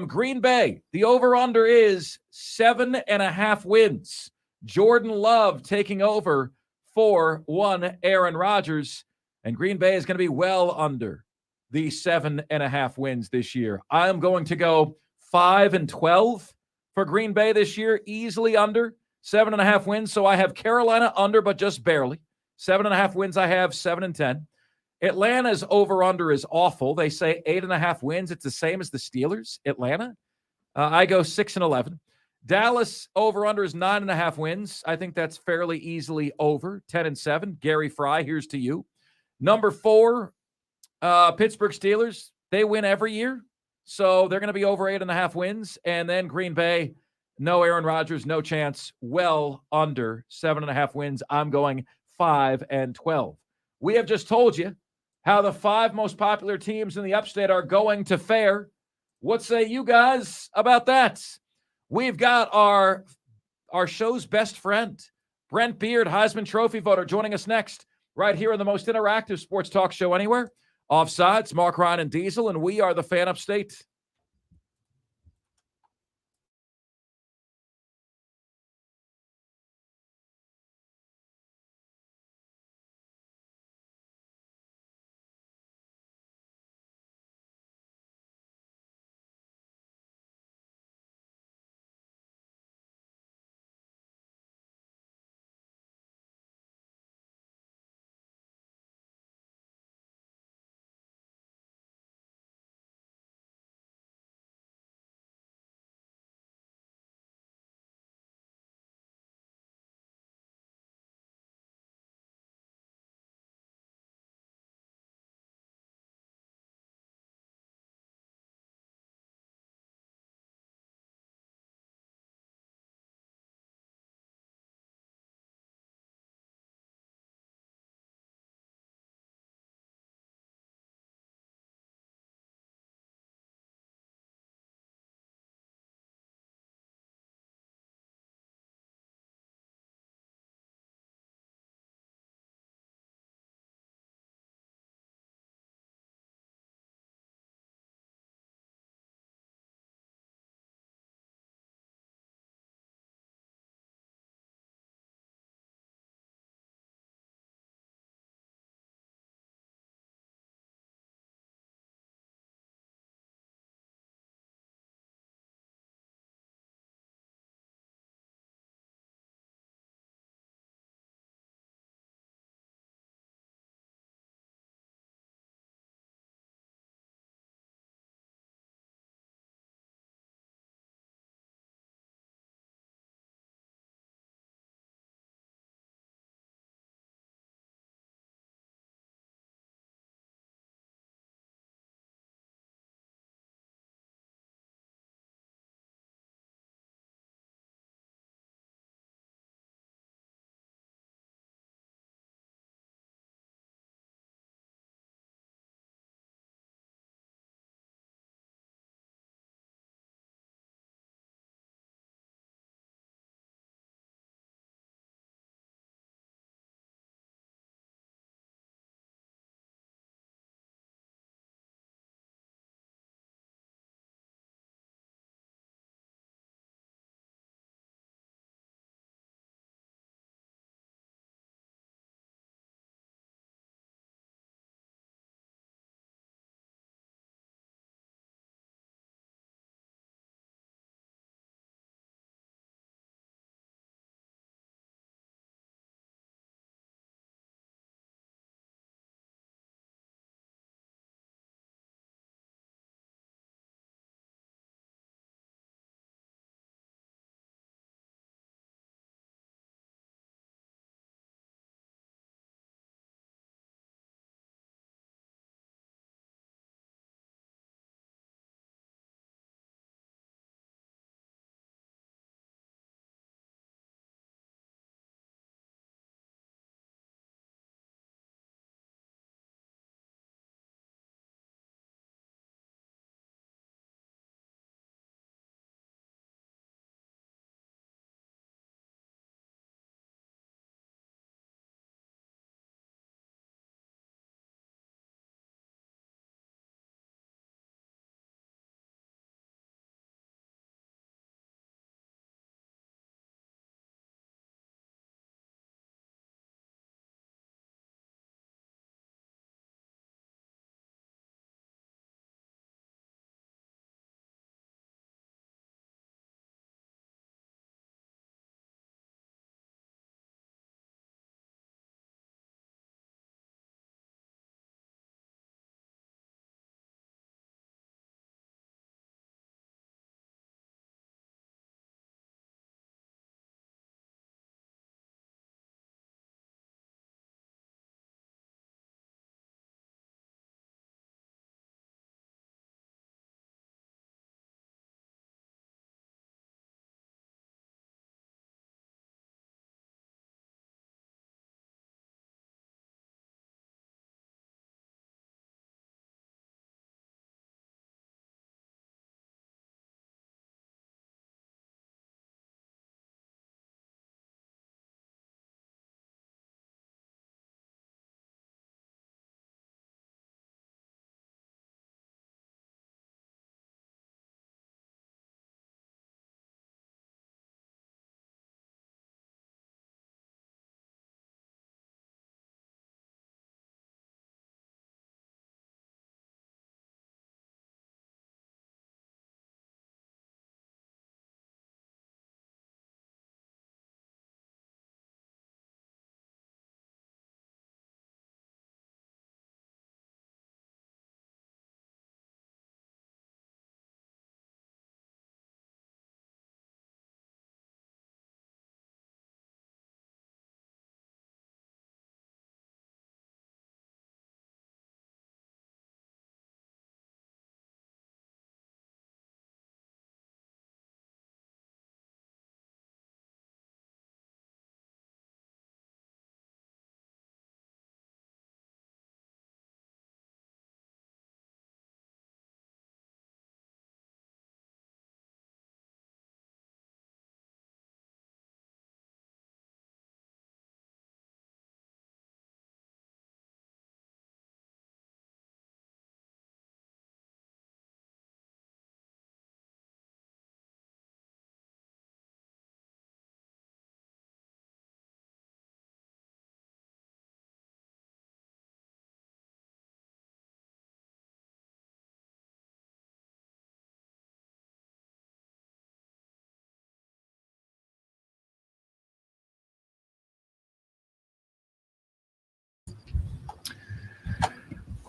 Green Bay, the over-under is 7.5 wins. Jordan Love taking over for 1 Aaron Rodgers, and Green Bay is going to be well under the 7.5 wins this year. I'm going to go 5-12 for Green Bay this year, easily under 7.5 wins. So I have Carolina under, but just barely. 7.5 wins I have, 7-10. Atlanta's over-under is awful. They say 8.5 wins. It's the same as the Steelers. Atlanta. I go 6-11. Dallas over-under is 9.5 wins. I think that's fairly easily over. 10-7. Gary Fry, here's to you. Number 4, Pittsburgh Steelers. They win every year. So they're going to be over 8.5 wins. And then Green Bay, no Aaron Rodgers, no chance. Well under 7.5 wins. I'm going 5-12. We have just told you how the 5 most popular teams in the upstate are going to fare. What say you guys about that? We've got our show's best friend, Brent Beaird, Heisman Trophy voter, joining us next, right here on the most interactive sports talk show anywhere. Offsides, Mark Ryan and Diesel, and we are the Fan Upstate.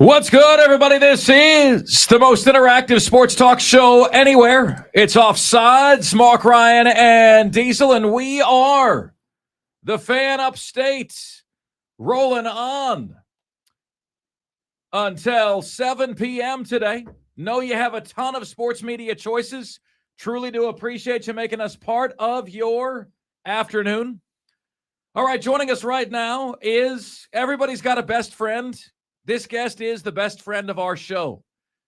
What's good, everybody? This is the most interactive sports talk show anywhere. It's Offsides, Mark Ryan and Diesel, and we are the Fan Upstate, rolling on until 7 p.m. today. Know you have a ton of sports media choices. Truly do appreciate you making us part of your afternoon. All right, joining us right now is everybody's got a best friend. This guest is the best friend of our show.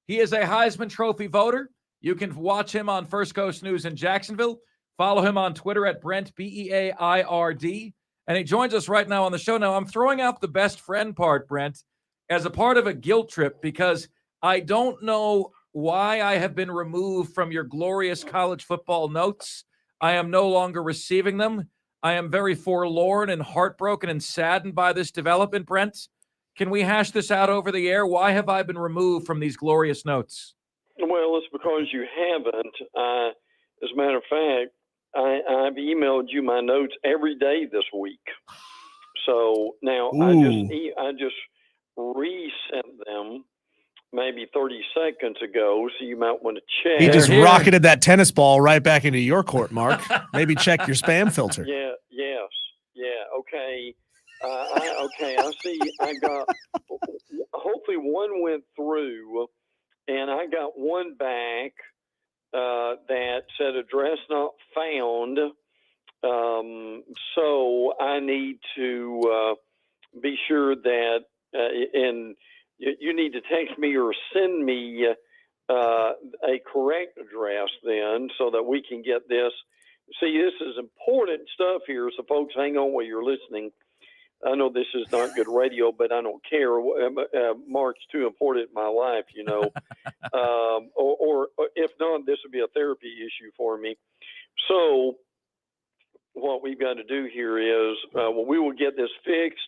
He is a Heisman Trophy voter. You can watch him on First Coast News in Jacksonville. Follow him on Twitter at Brent Beaird. And he joins us right now on the show. Now, I'm throwing out the best friend part, Brent, as a part of a guilt trip because I don't know why I have been removed from your glorious college football notes. I am no longer receiving them. I am very forlorn and heartbroken and saddened by this development, Brent. Can we hash this out over the air? Why have I been removed from these glorious notes? Well, it's because you haven't. As a matter of fact, I've emailed you my notes every day this week. So now I just resent them maybe 30 seconds ago, so you might want to check. He just rocketed that tennis ball right back into your court, Mark. Maybe check your spam filter. Yeah, yes, yeah, okay. I see. I got, hopefully one went through, and I got one back that said address not found. So I need to be sure that, and you need to text me or send me a correct address then so that we can get this. See, this is important stuff here, so folks, hang on while you're listening. I know this is not good radio, but I don't care. Mark's too important in my life, you know. Or if not, this would be a therapy issue for me. So what we've got to do here is we will get this fixed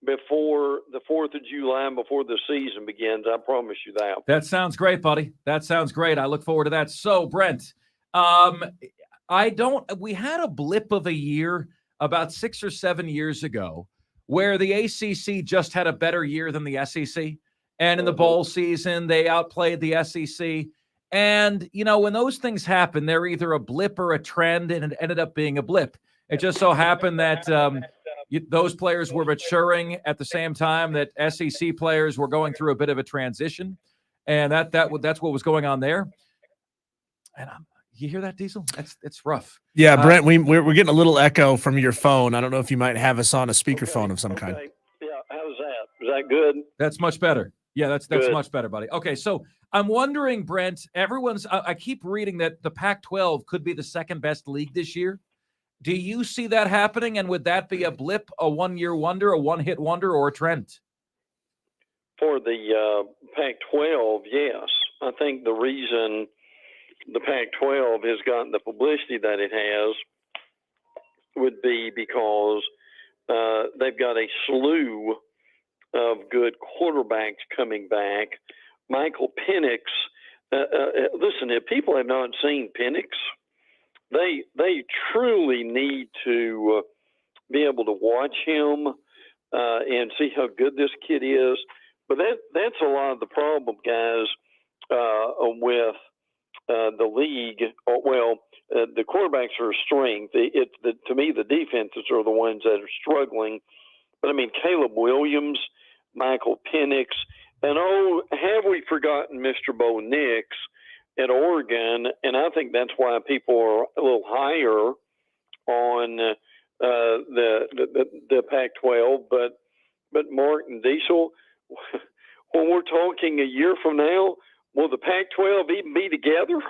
before the 4th of July and before the season begins. I promise you that. That sounds great, buddy. That sounds great. I look forward to that. So, Brent, we had a blip of a year about 6 or 7 years ago where the ACC just had a better year than the SEC. And in the bowl season, they outplayed the SEC. And, you know, when those things happen, they're either a blip or a trend, and it ended up being a blip. It just so happened that those players were maturing at the same time that SEC players were going through a bit of a transition. And that's what was going on there. And you hear that, Diesel? It's rough. Yeah, Brent, we're getting a little echo from your phone. I don't know if you might have us on a speakerphone of some kind. Yeah, how's that? Is that good? That's much better. Yeah, that's much better, buddy. Okay, so I'm wondering, Brent, I keep reading that the Pac-12 could be the second best league this year. Do you see that happening? And would that be a blip, a one-year wonder, a one-hit wonder, or a trend? For the Pac-12, yes. I think the reason the Pac-12 has gotten the publicity that it has would be because they've got a slew of good quarterbacks coming back. Michael Penix, listen, if people have not seen Penix, they truly need to be able to watch him and see how good this kid is. But that's a lot of the problem, guys, with the league. The quarterbacks are a strength. To me, the defenses are the ones that are struggling. But, I mean, Caleb Williams, Michael Penix, and have we forgotten Mr. Bo Nix at Oregon? And I think that's why people are a little higher on the Pac-12. But Mark and Diesel, when we're talking a year from now, will the Pac-12 even be together?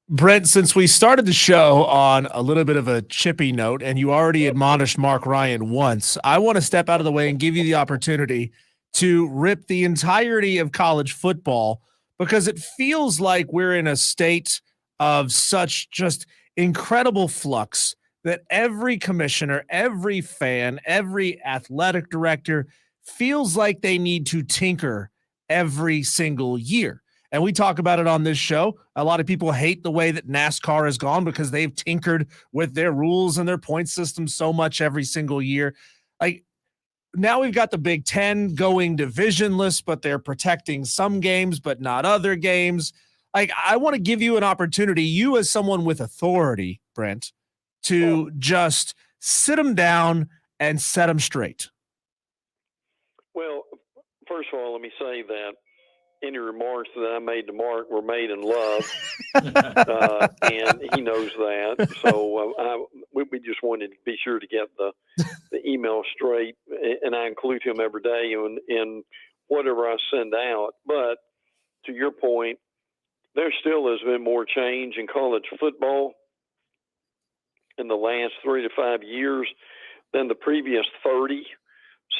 Brent, since we started the show on a little bit of a chippy note, and you already admonished Mark Ryan once, I want to step out of the way and give you the opportunity to rip the entirety of college football, because it feels like we're in a state of such just incredible flux that every commissioner, every fan, every athletic director feels like they need to tinker every single year. And we talk about it on this show. A lot of people hate the way that NASCAR has gone because they've tinkered with their rules and their point system so much every single year. Like, now we've got the Big Ten going divisionless, but they're protecting some games, but not other games. Like, I want to give you an opportunity, you as someone with authority, Brent, to just sit them down and set them straight. Well, first of all, let me say that any remarks that I made to Mark were made in love, and he knows that. So we just wanted to be sure to get the email straight, and I include him every day in whatever I send out. But to your point, there still has been more change in college football in the last 3 to 5 years than the previous 30.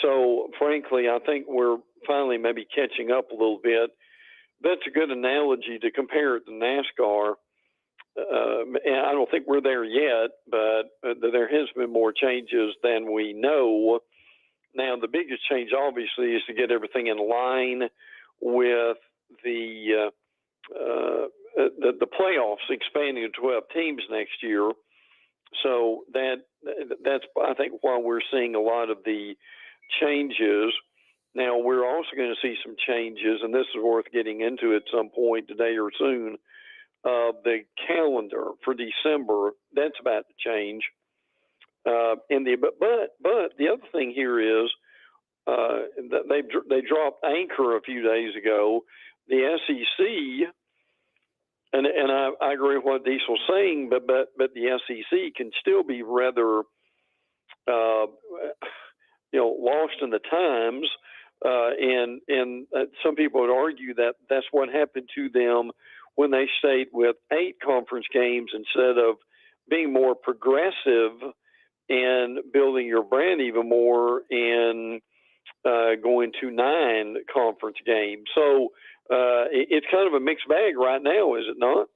So, frankly, I think we're finally maybe catching up a little bit. That's a good analogy to compare it to NASCAR. And I don't think we're there yet, but there has been more changes than we know. Now, the biggest change, obviously, is to get everything in line with the playoffs expanding to 12 teams next year. So that's I think why we're seeing a lot of the changes. Now, we're also going to see some changes, and this is worth getting into at some point today or soon. The calendar for December, that's about to change. But the other thing here is they dropped anchor a few days ago. The SEC, and I agree with what Diesel's saying, but the SEC can still be rather lost in the times. And some people would argue that that's what happened to them when they stayed with 8 conference games instead of being more progressive and building your brand even more and going to 9 conference games. So it's kind of a mixed bag right now, is it not?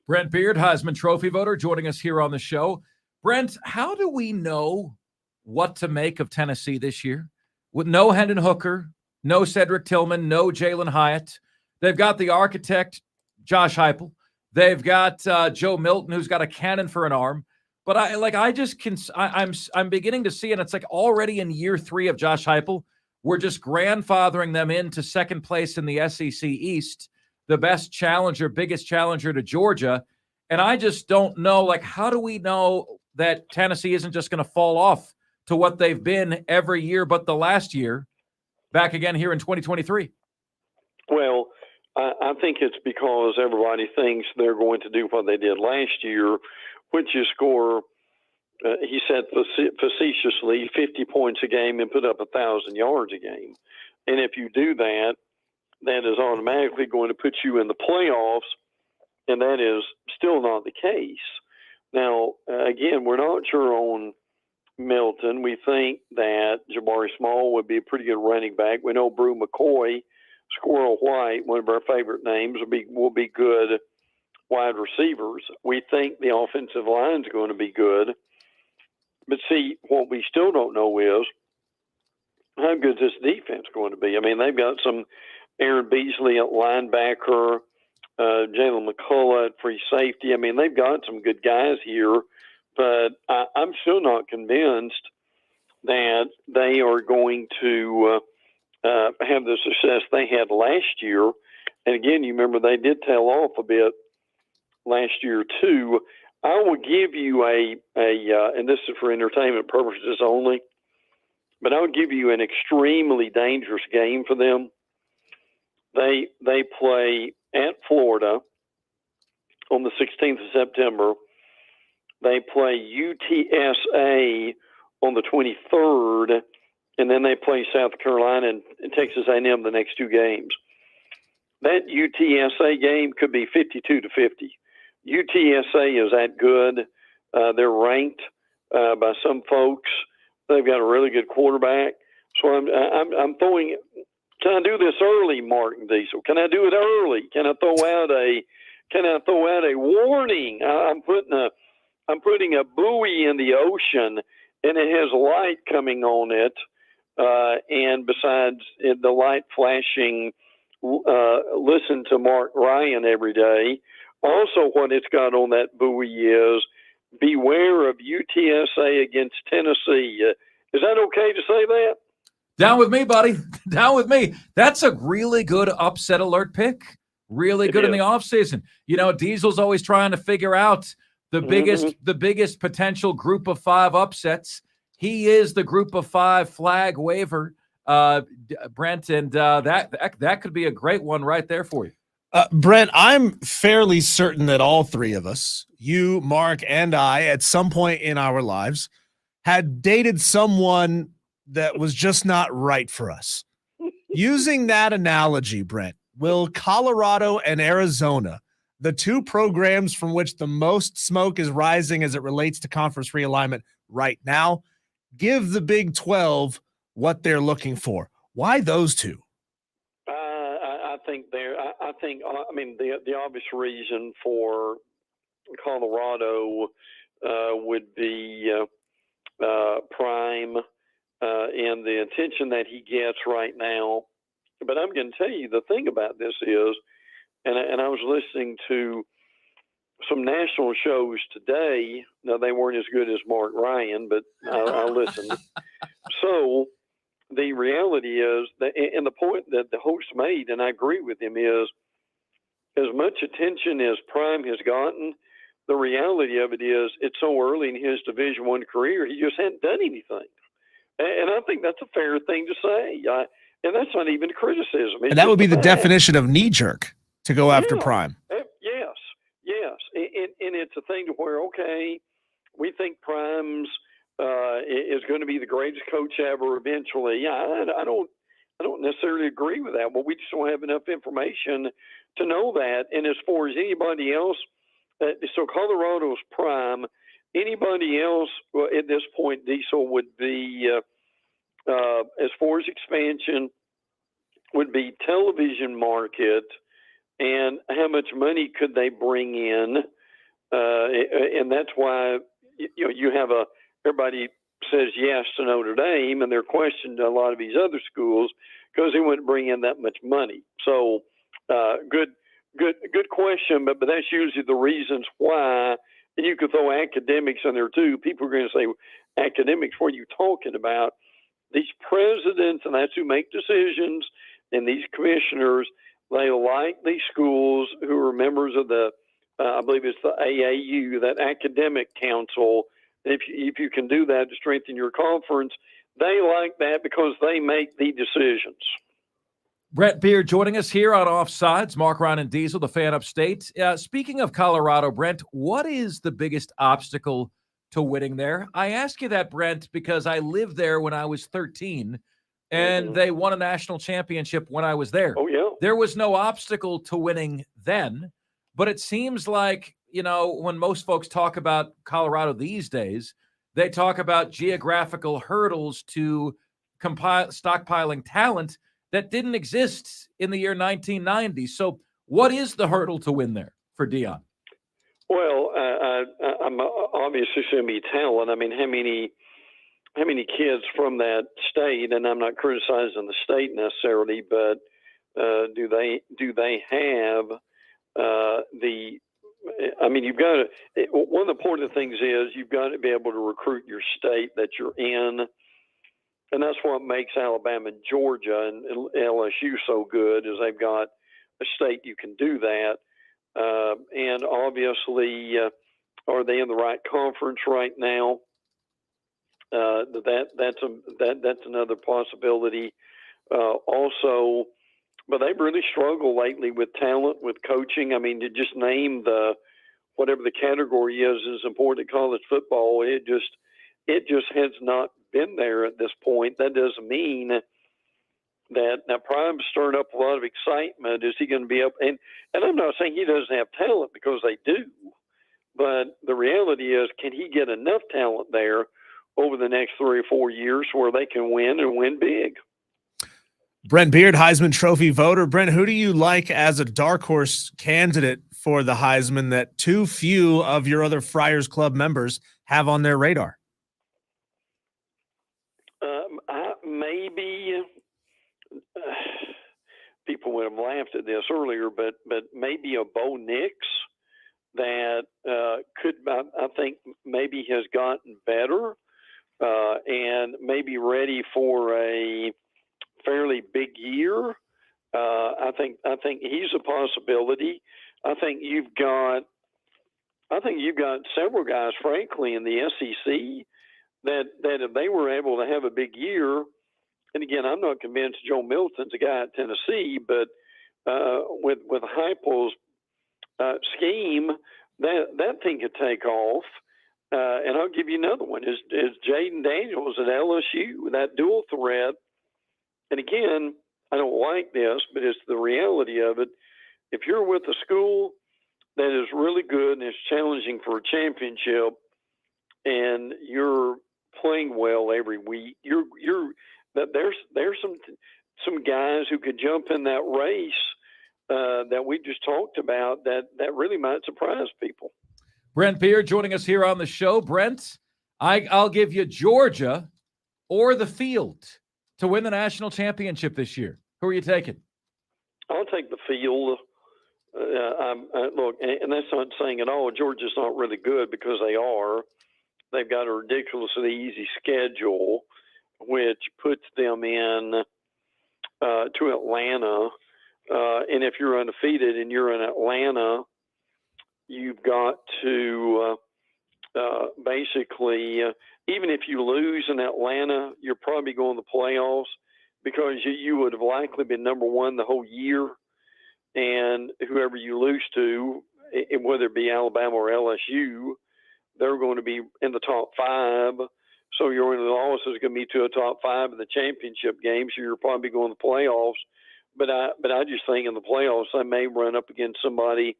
Brent Beaird, Heisman Trophy voter, joining us here on the show. Brent, how do we know what to make of Tennessee this year? With no Hendon Hooker, no Cedric Tillman, no Jalen Hyatt. They've got the architect, Josh Heupel. They've got Joe Milton, who's got a cannon for an arm. But I'm beginning to see, and it's like already in year 3 of Josh Heupel, we're just grandfathering them into second place in the SEC East, the best challenger, biggest challenger to Georgia. And I just don't know, like, how do we know that Tennessee isn't just going to fall off to what they've been every year but the last year, back again here in 2023? Well, I think it's because everybody thinks they're going to do what they did last year, which is score, he said facetiously, 50 points a game and put up 1,000 yards a game. And if you do that, that is automatically going to put you in the playoffs, and that is still not the case. Now, again, we're not sure on Milton. We think that Jabari Small would be a pretty good running back. We know Brew McCoy, Squirrel White, one of our favorite names, will be good wide receivers. We think the offensive line is going to be good. But see, what we still don't know is how good is this defense going to be? I mean, they've got some Aaron Beasley at linebacker, Jalen McCullough at free safety. I mean, they've got some good guys here, but I'm still not convinced that they are going to have the success they had last year. And again, you remember they did tail off a bit last year too. I will give you and this is for entertainment purposes only, but I would give you an extremely dangerous game for them. They play at Florida on the 16th of September. They play UTSA on the 23rd, and then they play South Carolina and Texas A&M the next 2 games. That UTSA game could be 52-50. UTSA is that good. They're ranked by some folks. They've got a really good quarterback. So I'm throwing. Can I do this early, Martin Diesel? Can I do it early? Can I throw out a warning? I'm putting a buoy in the ocean, and it has light coming on it. And besides the light flashing, listen to Mark Ryan every day. Also, what it's got on that buoy is beware of UTSA against Tennessee. Is that okay to say that? Down with me, buddy. Down with me. That's a really good upset alert pick. Really good in the offseason. You know, Diesel's always trying to figure out the biggest potential group of 5 upsets. He is the group of 5 flag waiver, Brent, and that could be a great one right there for you. Brent, I'm fairly certain that all 3 of us, you, Mark, and I, at some point in our lives, had dated someone that was just not right for us. Using that analogy, Brent, will Colorado and Arizona, the 2 programs from which the most smoke is rising as it relates to conference realignment right now, give the Big 12 what they're looking for? Why those 2? I mean, the obvious reason for Colorado would be Prime and the attention that he gets right now. But I'm going to tell you, the thing about this is, and I was listening to some national shows today. Now, they weren't as good as Mark Ryan, but I listened. So the reality is, that, and the point that the host made, and I agree with him, is as much attention as Prime has gotten, the reality of it is it's so early in his Division I career, he just hadn't done anything. And I think that's a fair thing to say. And that's not even a criticism. And that would be the definition of knee-jerk to go after Prime. Yes. And it's a thing to where, okay, we think Prime's is going to be the greatest coach ever eventually. I don't necessarily agree with that, but we just don't have enough information to know that. And as far as anybody else, so Colorado's Prime. Anybody else at this point, Diesel, would be, as far as expansion, would be television market and how much money could they bring in. And that's why, you have everybody says yes to Notre Dame, and they're questioned a lot of these other schools because they wouldn't bring in that much money. So good question, but that's usually the reasons why. And you could throw academics in there too. People are going to say, academics, what are you talking about? These presidents, and that's who make decisions, and these commissioners, they like these schools who are members of the, I believe it's the AAU, that academic council. If you can do that to strengthen your conference, they like that because they make the decisions. Brent Beaird joining us here on Offsides. Mark, Ryan, and Diesel, the fan upstate. Speaking of Colorado, Brent, what is the biggest obstacle to winning there? I ask you that, Brent, because I lived there when I was 13, and they won a national championship when I was there. Oh, yeah. There was no obstacle to winning then, but it seems like, when most folks talk about Colorado these days, they talk about geographical hurdles to stockpiling talent that didn't exist in the year 1990. So what is the hurdle to win there for Deion? Well, I'm obviously going to be talent. I mean, how many kids from that state, and I'm not criticizing the state necessarily, but do they have you've got to, one of the important things is you've got to be able to recruit your state that you're in. And that's what makes Alabama and Georgia and LSU so good, is they've got a state you can do that. And obviously, are they in the right conference right now? That's another possibility. Also, but they've really struggled lately with talent, with coaching. I mean, to just name whatever the category is important to college football. It just has not been there at this point. That doesn't mean that now Prime's stirring up a lot of excitement. Is he going to be up? And I'm not saying he doesn't have talent, because they do. But the reality is, can he get enough talent there over the next 3 or 4 years where they can win and win big? Brent Beaird, Heisman Trophy voter. Brent, who do you like as a dark horse candidate for the Heisman that too few of your other Friars Club members have on their radar? Maybe people would have laughed at this earlier, but maybe a Bo Nix that could, I think, maybe has gotten better and maybe ready for a I think he's a possibility. I think you've got several guys, frankly, in the SEC that if they were able to have a big year, and again, I'm not convinced Joe Milton's a guy at Tennessee, but with Heupel's scheme, that thing could take off. And I'll give you another one: is Jaden Daniels at LSU, that dual threat. And again, I don't like this, but it's the reality of it. If you're with a school that is really good and is challenging for a championship, and you're playing well every week, there's some guys who could jump in that race that we just talked about that really might surprise people. Brent Beaird joining us here on the show. Brent, I'll give you Georgia or the field to win the national championship this year. Who are you taking? I'll take the field. Look, and that's not saying at all Georgia's not really good, because they are. They've got a ridiculously easy schedule, which puts them in to Atlanta. And if you're undefeated and you're in Atlanta, you've got to basically, even if you lose in Atlanta, you're probably going to the playoffs, because you would have likely been number one the whole year. And whoever you lose to, whether it be Alabama or LSU, they're going to be in the top five. So your only loss is going to be to a top five in the championship game. So you're probably going to the playoffs. But I just think in the playoffs, they may run up against somebody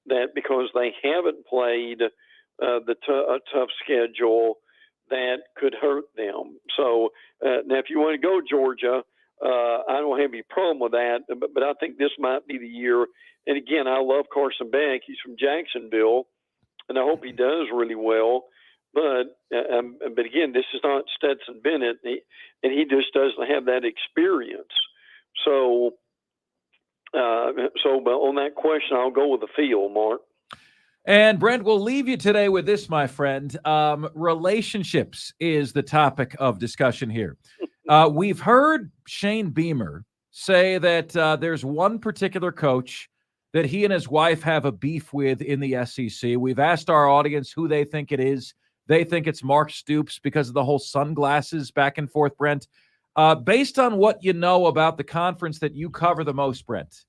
that, because they haven't played a tough schedule, that could hurt them. So now, if you want to go Georgia, I don't have any problem with that. But I think this might be the year. And again, I love Carson Beck. He's from Jacksonville, and I hope he does really well. But again, this is not Stetson Bennett, and he just doesn't have that experience. So but on that question, I'll go with the field, Mark. And Brent, we'll leave you today with this, my friend. Relationships is the topic of discussion here. We've heard Shane Beamer say that there's one particular coach that he and his wife have a beef with in the SEC. We've asked our audience who they think it is. They think it's Mark Stoops because of the whole sunglasses back and forth, Brent. Based on what you know about the conference that you cover the most, Brent,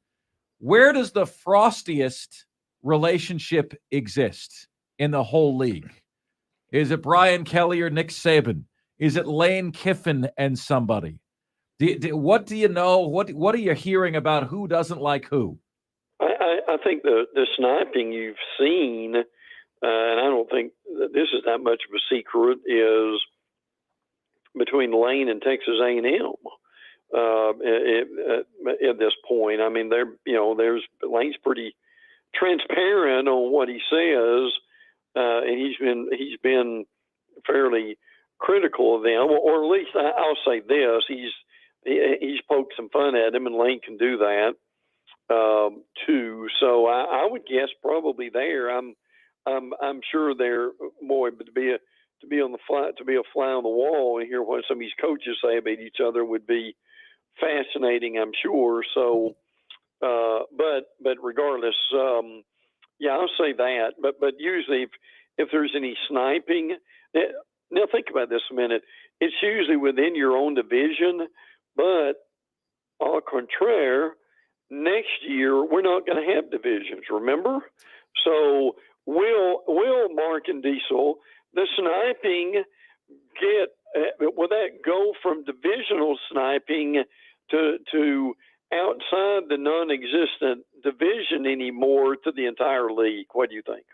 where does the frostiest relationship exist in the whole league? Is it Brian Kelly or Nick Saban? Is it Lane Kiffin and somebody? What do you know? What are you hearing about who doesn't like who? I think the sniping you've seen, and I don't think that this is that much of a secret, is between Lane and Texas A&M. At this point, I mean, Lane's pretty transparent on what he says, and he's been fairly critical of them, or at least I'll say this: he's poked some fun at him, and Lane can do that too. So I would guess probably there. I'm sure they're but to be a fly on the wall and hear what some of these coaches say about each other would be fascinating, I'm sure. So, but regardless, I'll say that. But usually, if there's any sniping, now think about this a minute. It's usually within your own division, but au contraire, next year we're not going to have divisions. Remember, so will Mark and Diesel, the sniping will that go from divisional sniping to outside the non-existent division anymore to the entire league? What do you think?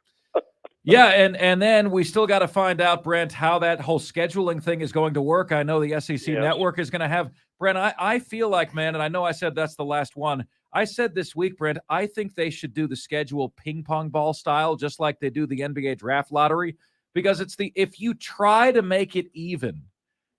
Yeah, and then we still got to find out, Brent, how that whole scheduling thing is going to work. I know the SEC network is going to have – Brent, I feel like, man, and I know I said that's the last one. I said this week, Brent, I think they should do the schedule ping pong ball style, just like they do the NBA draft lottery, because if you try to make it even,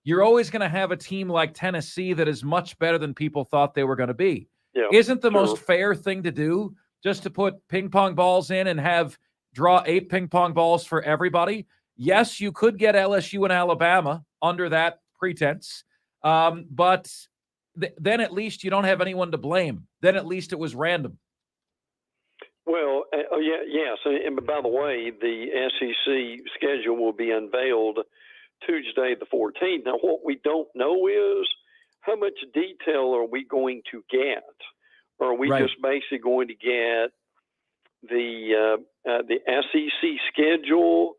you're always going to have a team like Tennessee that is much better than people thought they were going to be. Yeah, isn't the most fair thing to do just to put ping pong balls in and draw 8 ping pong balls for everybody? Yes, you could get LSU and Alabama under that pretense, but then at least you don't have anyone to blame. Then at least it was random. Well, yes. And by the way, the SEC schedule will be unveiled Tuesday the 14th. Now, what we don't know is how much detail are we going to get? Or are we Right. just basically going to get the SEC schedule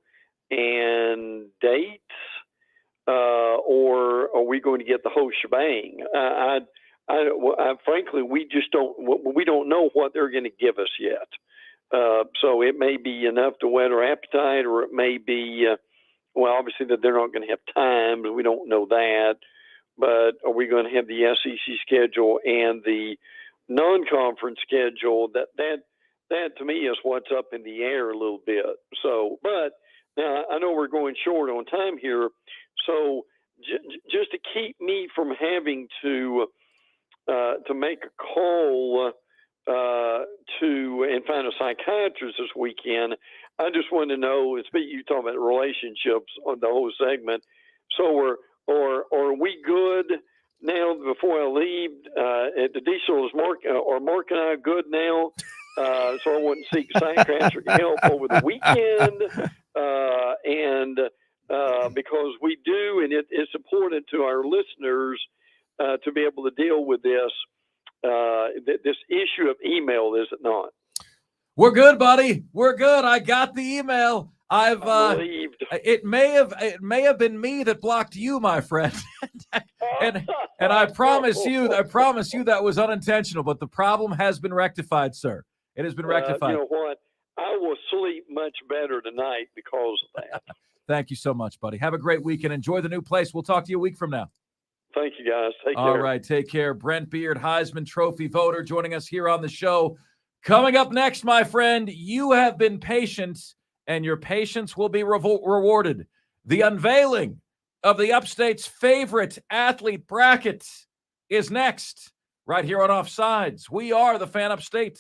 and dates, or are we going to get the whole shebang? Frankly, we don't know what they're going to give us yet. So it may be enough to whet our appetite, or it may be, obviously that they're not going to have time, but we don't know that. But are we going to have the SEC schedule and the non-conference schedule? That to me is what's up in the air a little bit. So, but now I know we're going short on time here. So just to keep me from having to make a call and find a psychiatrist this weekend, I just want to know. You talking about relationships on the whole segment. So are we good now? Before I leave, at the diesel is Mark and I good now? So I wouldn't seek psychiatric help over the weekend, and because we do, and it's important to our listeners to be able to deal with this issue of email, is it not? We're good, buddy. We're good. I got the email. It may have been me that blocked you, my friend. and I promise you that was unintentional, but the problem has been rectified, sir. It has been rectified. You know what? I will sleep much better tonight because of that. Thank you so much, buddy. Have a great weekend. Enjoy the new place. We'll talk to you a week from now. Thank you, guys. Take care. All right, take care. Brent Beaird, Heisman Trophy voter, joining us here on the show. Coming up next, my friend, you have been patient, and your patience will be rewarded. The unveiling of the Upstate's favorite athlete bracket is next, right here on Offsides. We are the Fan Upstate.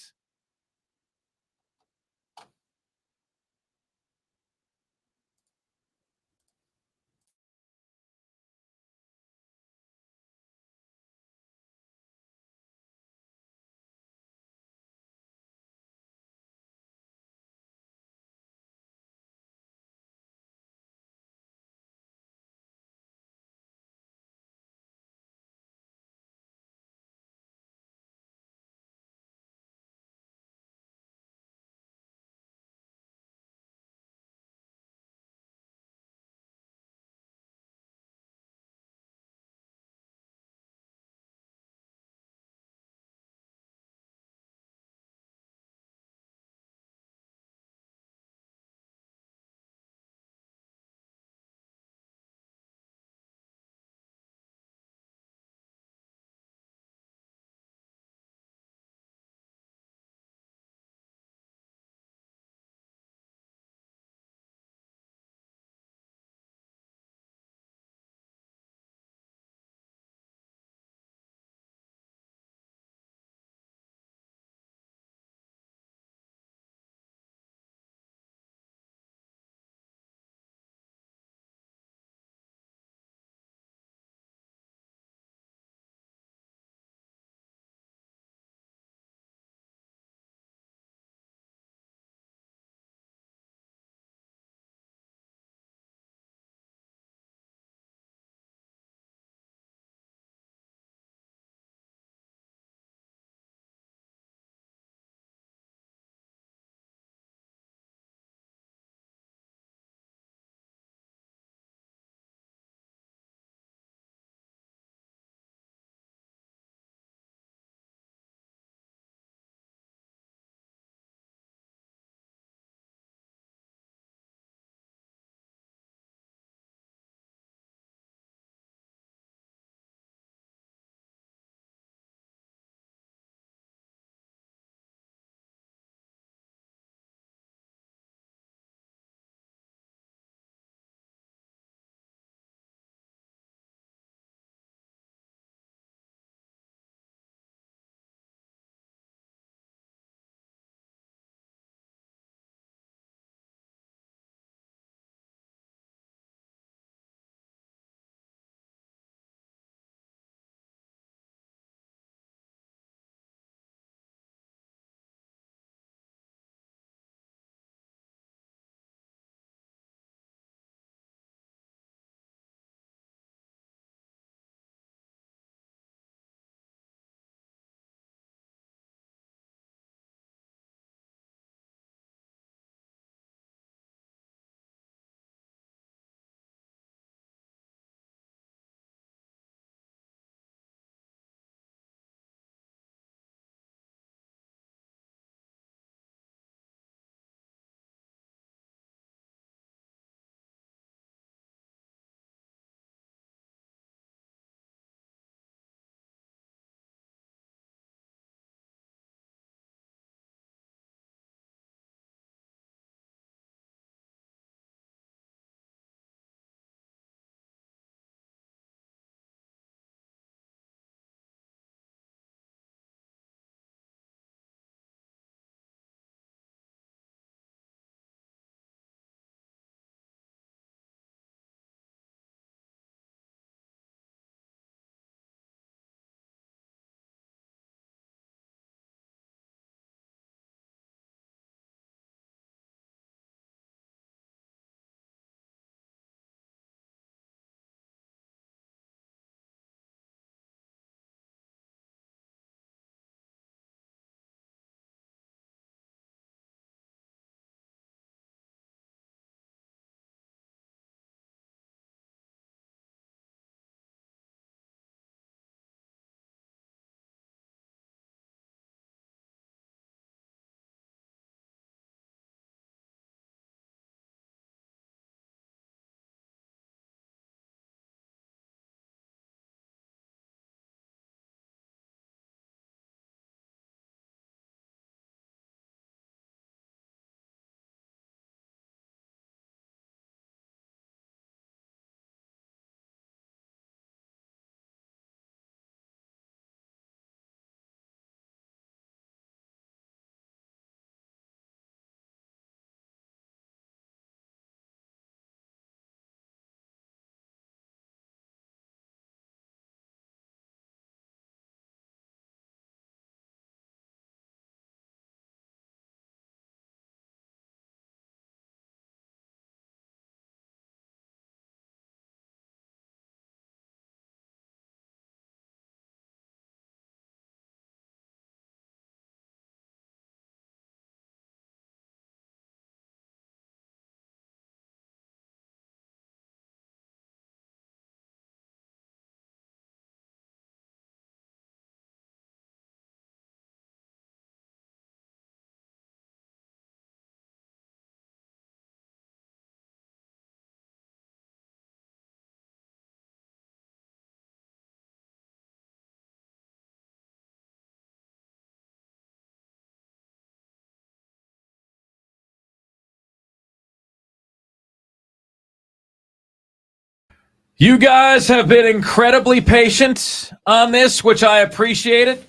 You guys have been incredibly patient on this, which I appreciate it,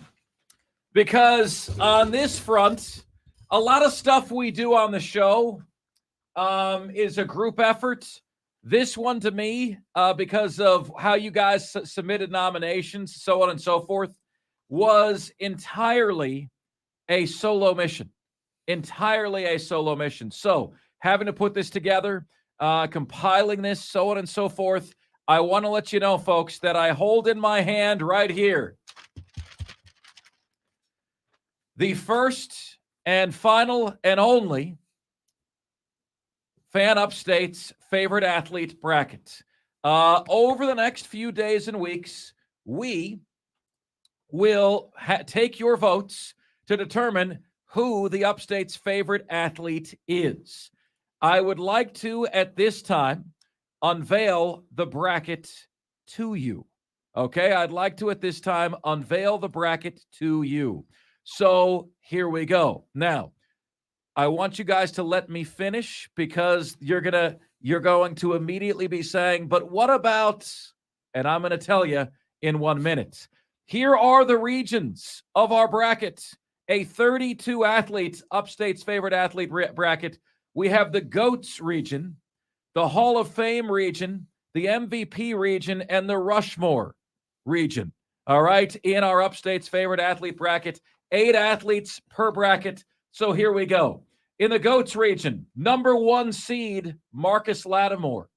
because on this front, a lot of stuff we do on the show is a group effort. This one to me, because of how you guys submitted nominations, so on and so forth, was entirely a solo mission. Entirely a solo mission. So having to put this together, compiling this, so on and so forth, I want to let you know, folks, that I hold in my hand right here the first and final and only Fan Upstate's favorite athlete bracket. Over the next few days and weeks, we will take your votes to determine who the Upstate's favorite athlete is. I would like to, at this time, unveil the bracket to you. Okay, I'd like to, at this time, unveil the bracket to you. So here we go. Now, I want you guys to let me finish, because you're going to immediately be saying, but what about, and I'm going to tell you in 1 minute. Here are the regions of our bracket. A 32 athletes, Upstate's favorite athlete bracket. We have the GOATS region, the Hall of Fame region, the MVP region, and the Rushmore region. All right, in our Upstate's favorite athlete bracket, 8 athletes per bracket. So here we go. In the GOATS region, number 1 seed, Marcus Lattimore.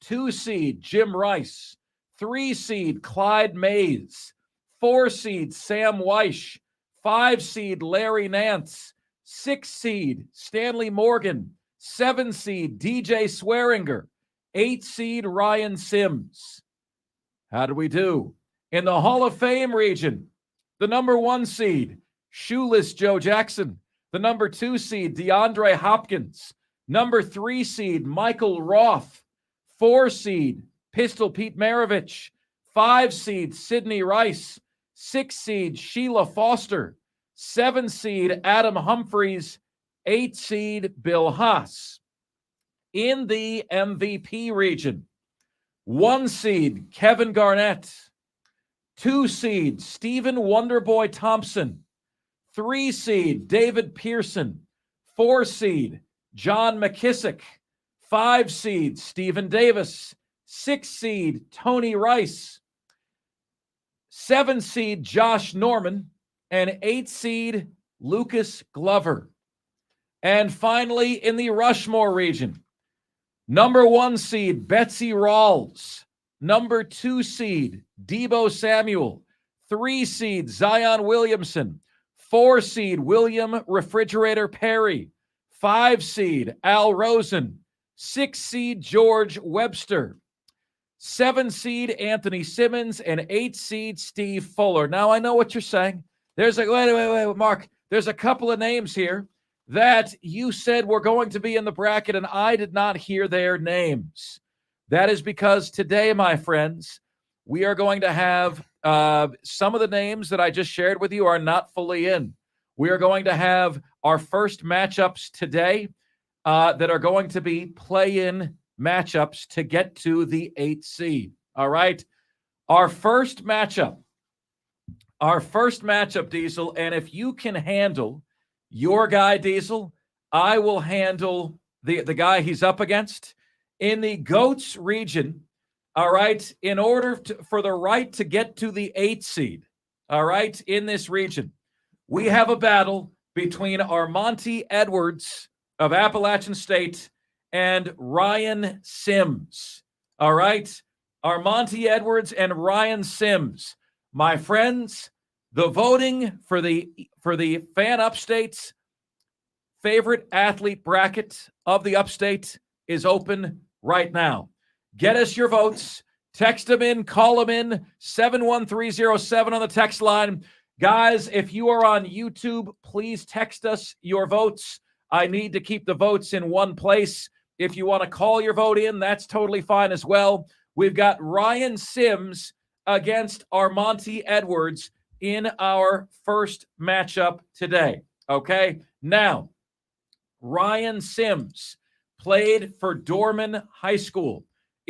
2 seed, Jim Rice. 3 seed, Clyde Mays. 4 seed, Sam Weish. 5 seed, Larry Nance. 6 seed, Stanley Morgan. 7 seed, DJ Swearinger. 8 seed, Ryan Sims. How did we do? In the Hall of Fame region, the number 1 seed, Shoeless Joe Jackson. The number 2 seed, DeAndre Hopkins. Number 3 seed, Michael Roth. 4 seed, Pistol Pete Maravich. 5 seed, Sidney Rice. 6 seed, Sheila Foster. 7 seed, Adam Humphreys. 8 seed, Bill Haas. In the MVP region, 1 seed, Kevin Garnett. 2 seed, Stephen Wonderboy Thompson. 3 seed, David Pearson. 4 seed, John McKissick. 5 seed, Stephen Davis. 6 seed, Tony Rice. 7 seed, Josh Norman. And 8 seed, Lucas Glover. And finally, in the Rushmore region, number 1 seed, Betsy Rawls. Number 2 seed, Debo Samuel. 3 seed, Zion Williamson. 4 seed, William Refrigerator Perry. 5 seed, Al Rosen. 6 seed, George Webster. 7 seed, Anthony Simmons. And 8 seed, Steve Fuller. Now, I know what you're saying. There's wait, Mark. There's a couple of names here that you said were going to be in the bracket, and I did not hear their names. That is because today, my friends, we are going to have some of the names that I just shared with you are not fully in. We are going to have our first matchups today that are going to be play-in matchups to get to the 8th seed. All right? Our first matchup, Diesel, and if you can handle your guy, Diesel, I will handle the guy he's up against. In the GOATS region, all right, in order for the right to get to the 8th seed, all right, in this region, we have a battle between Armonte Edwards of Appalachian State and Ryan Sims, all right? Armonte Edwards and Ryan Sims. My friends, the voting for the Fan Upstate's favorite athlete bracket of the Upstate is open right now. Get us your votes. Text them in, call them in, 71307 on the text line. Guys, if you are on YouTube, please text us your votes. I need to keep the votes in one place. If you want to call your vote in, that's totally fine as well. We've got Ryan Sims against Armonte Edwards in our first matchup today. Okay? Now, Ryan Sims played for Dorman High School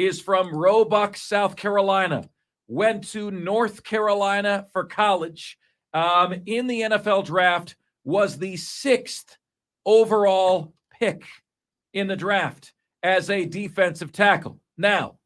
is from Roebuck, South Carolina. Went to North Carolina for college. In the NFL draft, was the 6th overall pick in the draft as a defensive tackle. Now,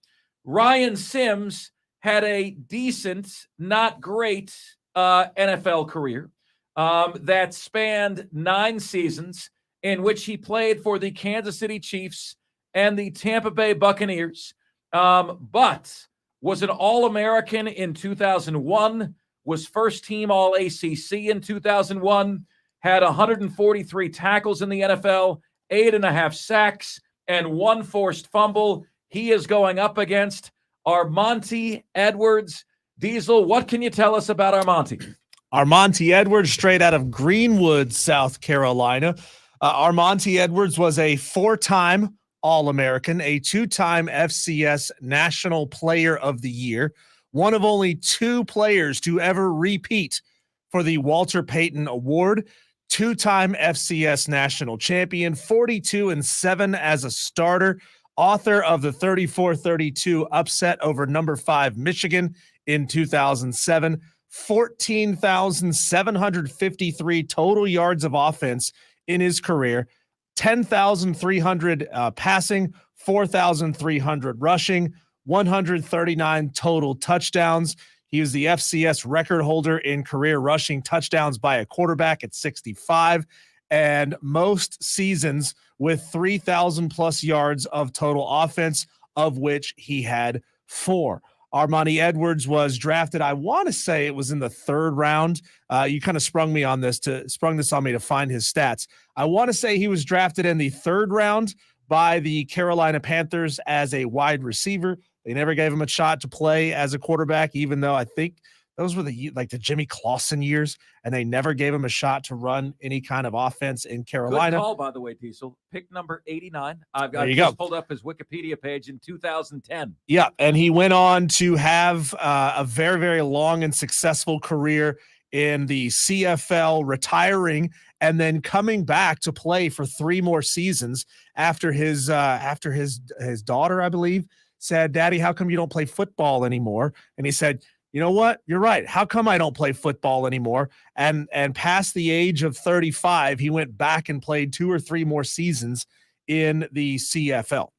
Ryan Sims had a decent, not great NFL career that spanned 9 seasons, in which he played for the Kansas City Chiefs and the Tampa Bay Buccaneers, but was an All-American in 2001, was first-team All-ACC in 2001, had 143 tackles in the NFL, 8.5 sacks, and 1 forced fumble. He is going up against Armonte Edwards. Diesel, what can you tell us about Armonte? Armonte Edwards, straight out of Greenwood, South Carolina. Armonte Edwards was a 4-time All-American, a 2-time FCS National Player of the Year, one of only 2 players to ever repeat for the Walter Payton Award, 2-time FCS National Champion, 42-7 as a starter, author of the 34-32 upset over number 5 Michigan in 2007, 14,753 total yards of offense in his career, 10,300 passing, 4,300 rushing, 139 total touchdowns. He was the FCS record holder in career rushing touchdowns by a quarterback at 65, and most seasons with 3,000 plus yards of total offense, of which he had 4. Armonte Edwards was drafted, I want to say it was in the 3rd round. You kind of sprung this on me to find his stats. I want to say he was drafted in the 3rd round by the Carolina Panthers as a wide receiver. They never gave him a shot to play as a quarterback, even though I think those were the Jimmy Clausen years, and they never gave him a shot to run any kind of offense in Carolina. Good call, by the way, Diesel. Pick number 89. I've pulled up his Wikipedia page in 2010. Yeah, and he went on to have a very, very long and successful career in the CFL, retiring and then coming back to play for 3 more seasons after his daughter, I believe, said, "Daddy, how come you don't play football anymore?" And he said, "You know what? You're right. How come I don't play football anymore?" And past the age of 35, he went back and played 2 or 3 more seasons in the CFL.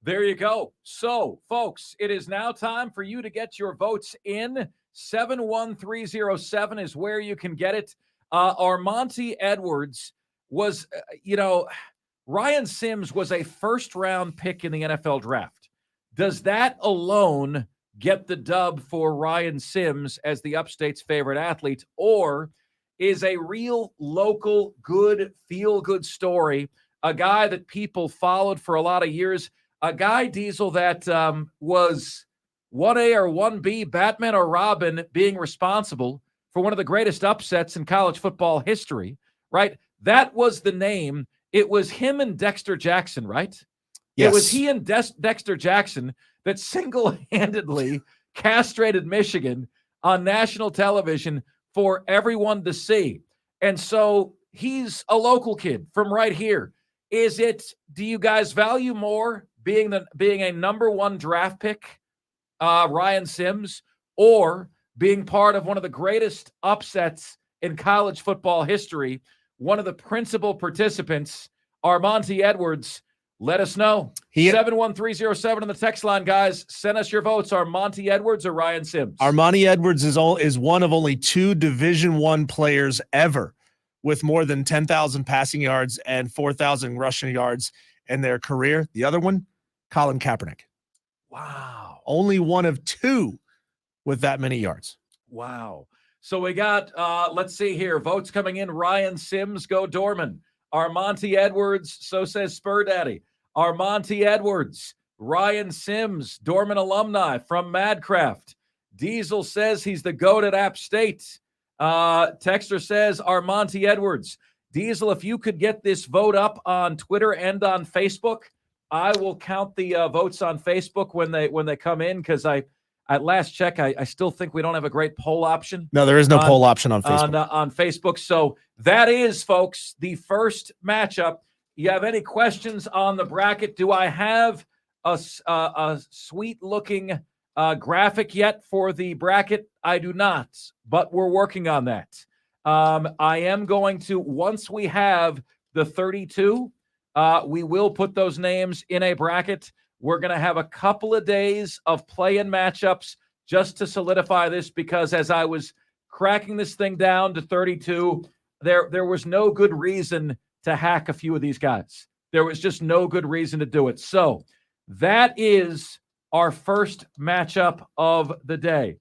There you go. So, folks, it is now time for you to get your votes in. 71307 is where you can get it. Armonte Edwards was, Ryan Sims was a 1st-round pick in the NFL draft. Does that alone get the dub for Ryan Sims as the Upstate's favorite athlete, or is a real local good feel-good story, a guy that people followed for a lot of years, a guy, Diesel, that was 1A or 1B, Batman or Robin, being responsible for one of the greatest upsets in college football history, right? That was the name. It was him and Dexter Jackson, right? Yes. It was he and Dexter Jackson that single-handedly castrated Michigan on national television for everyone to see. And so he's a local kid from right here. Do you guys value more being a number 1 draft pick, Ryan Sims, or being part of one of the greatest upsets in college football history, one of the principal participants, Armonte Edwards? Let us know. 71307 on the text line, guys. Send us your votes. Armonte Edwards or Ryan Sims? Armonte Edwards is one of only 2 Division I players ever with more than 10,000 passing yards and 4,000 rushing yards in their career. The other one, Colin Kaepernick. Wow. Only one of 2 with that many yards. Wow. So we got, let's see here, votes coming in. Ryan Sims, go Dorman. Armonte Edwards, so says Spur Daddy. Armonte Edwards, Ryan Sims, Dorman alumni from Madcraft. Diesel says he's the GOAT at App State. Texter says Armonte Edwards. Diesel, if you could get this vote up on Twitter and on Facebook, I will count the votes on Facebook when they come in, because at last check, I still think we don't have a great poll option. No, there is no poll option on Facebook. On Facebook. So that is, folks, the first matchup. You have any questions on the bracket? Do I have a sweet looking graphic yet for the bracket. I do not, but we're working on that. I am going to, once we have the 32, we will put those names in a bracket. We're going to have a couple of days of play-in matchups just to solidify this, because as I was cracking this thing down to 32, there was no good reason to hack a few of these guys. There was just no good reason to do it. So that is our first matchup of the day.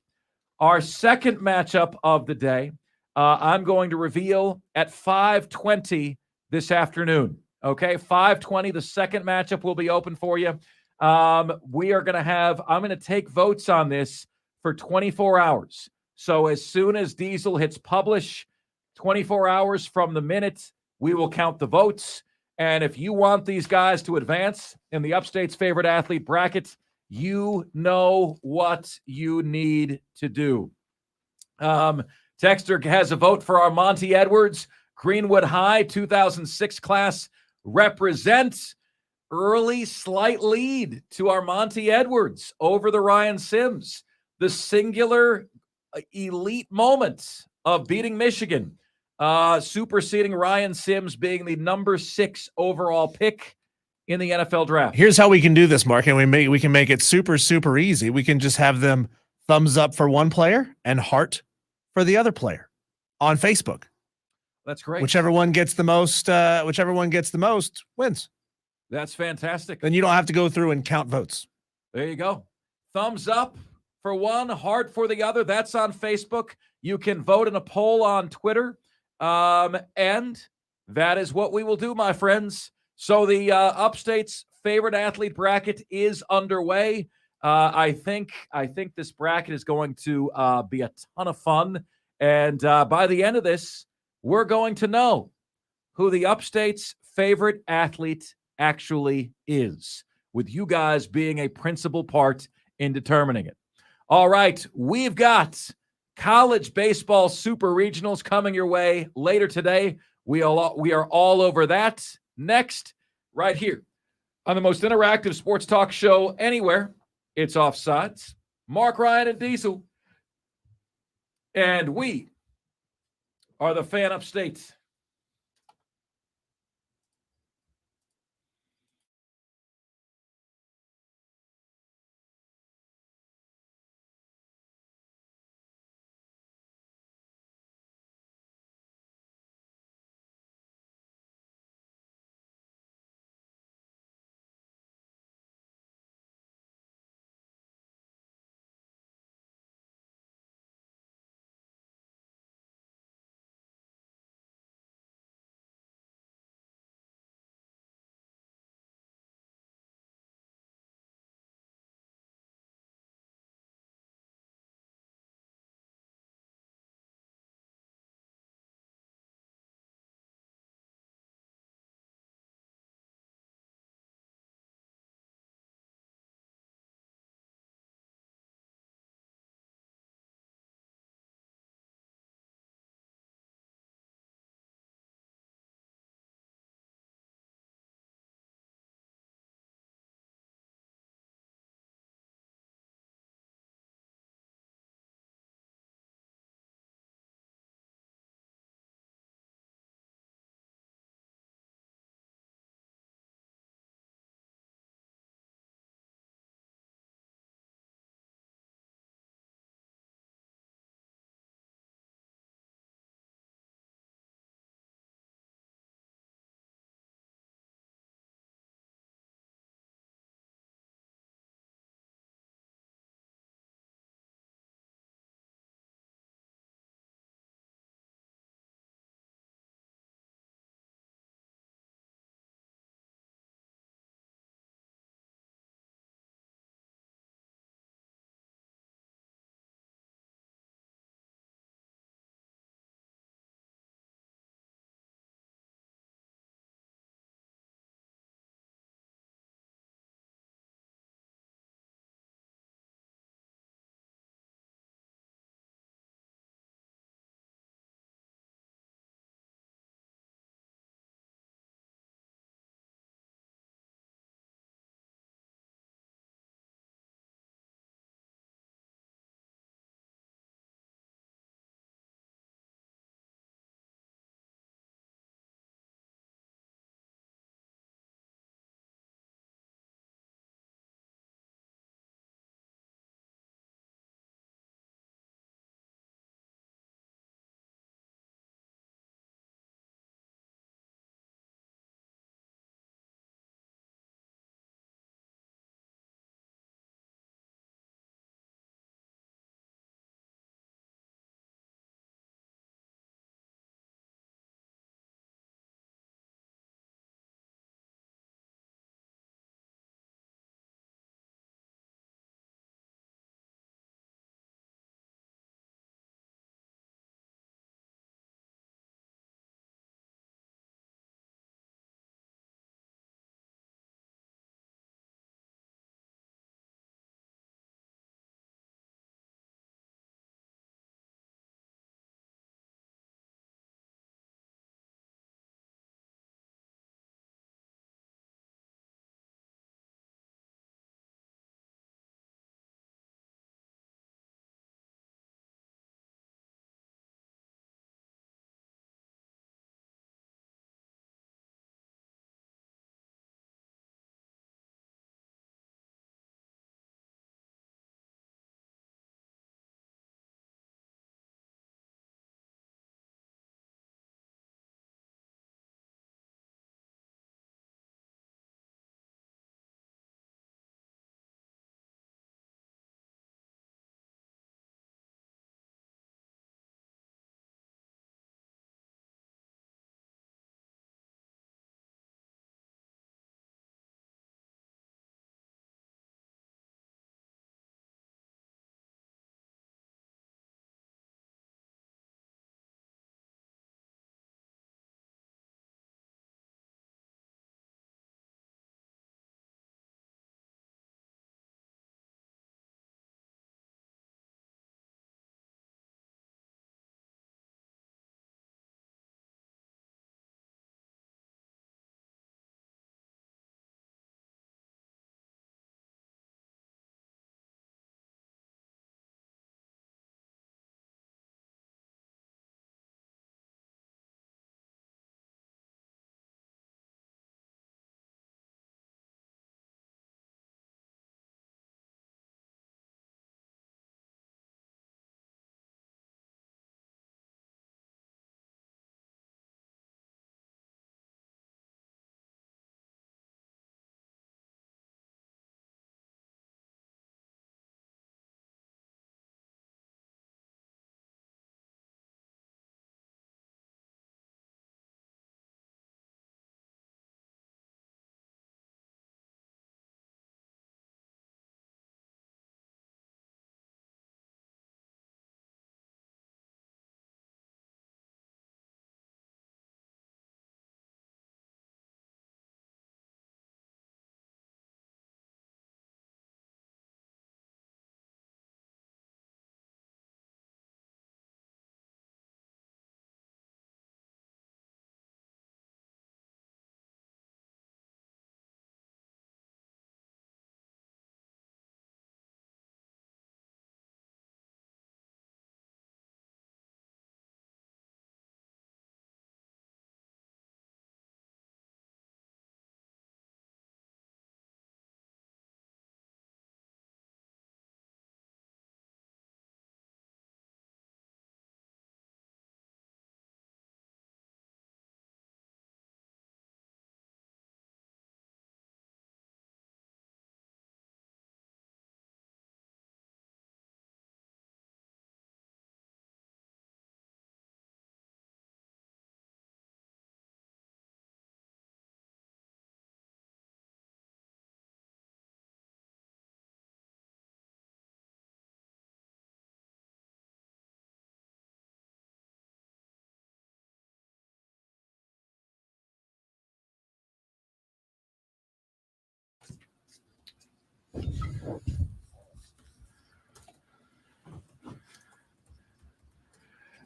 Our second matchup of the day, I'm going to reveal at 5:20 this afternoon. Okay, 5:20, the second matchup will be open for you. I'm going to take votes on this for 24 hours. So as soon as Diesel hits publish, 24 hours from the minute, we will count the votes. And if you want these guys to advance in the Upstate's favorite athlete bracket, you know what you need to do. Texter has a vote for our Monty Edwards, Greenwood High 2006 class represents. Early slight lead to our Monty Edwards over the Ryan Sims. The singular elite moment of beating Michigan, superseding Ryan Sims, being the number 6 overall pick in the NFL draft. Here's how we can do this, Mark, and we can make it super, super easy. We can just have them thumbs up for one player and heart for the other player on Facebook. That's great. Whichever one gets the most wins. That's fantastic. Then you don't have to go through and count votes. There you go. Thumbs up for one, heart for the other. That's on Facebook. You can vote in a poll on Twitter. And that is what we will do, my friends. So the Upstate's favorite athlete bracket is underway. I think this bracket is going to be a ton of fun. And by the end of this, we're going to know who the Upstate's favorite athlete actually is, with you guys being a principal part in determining it. All right, we've got college baseball super regionals coming your way later today. We are all over that. Next, right here on the most interactive sports talk show anywhere, it's Offsides. Mark, Ryan, and Diesel. And we are the Fan Upstate.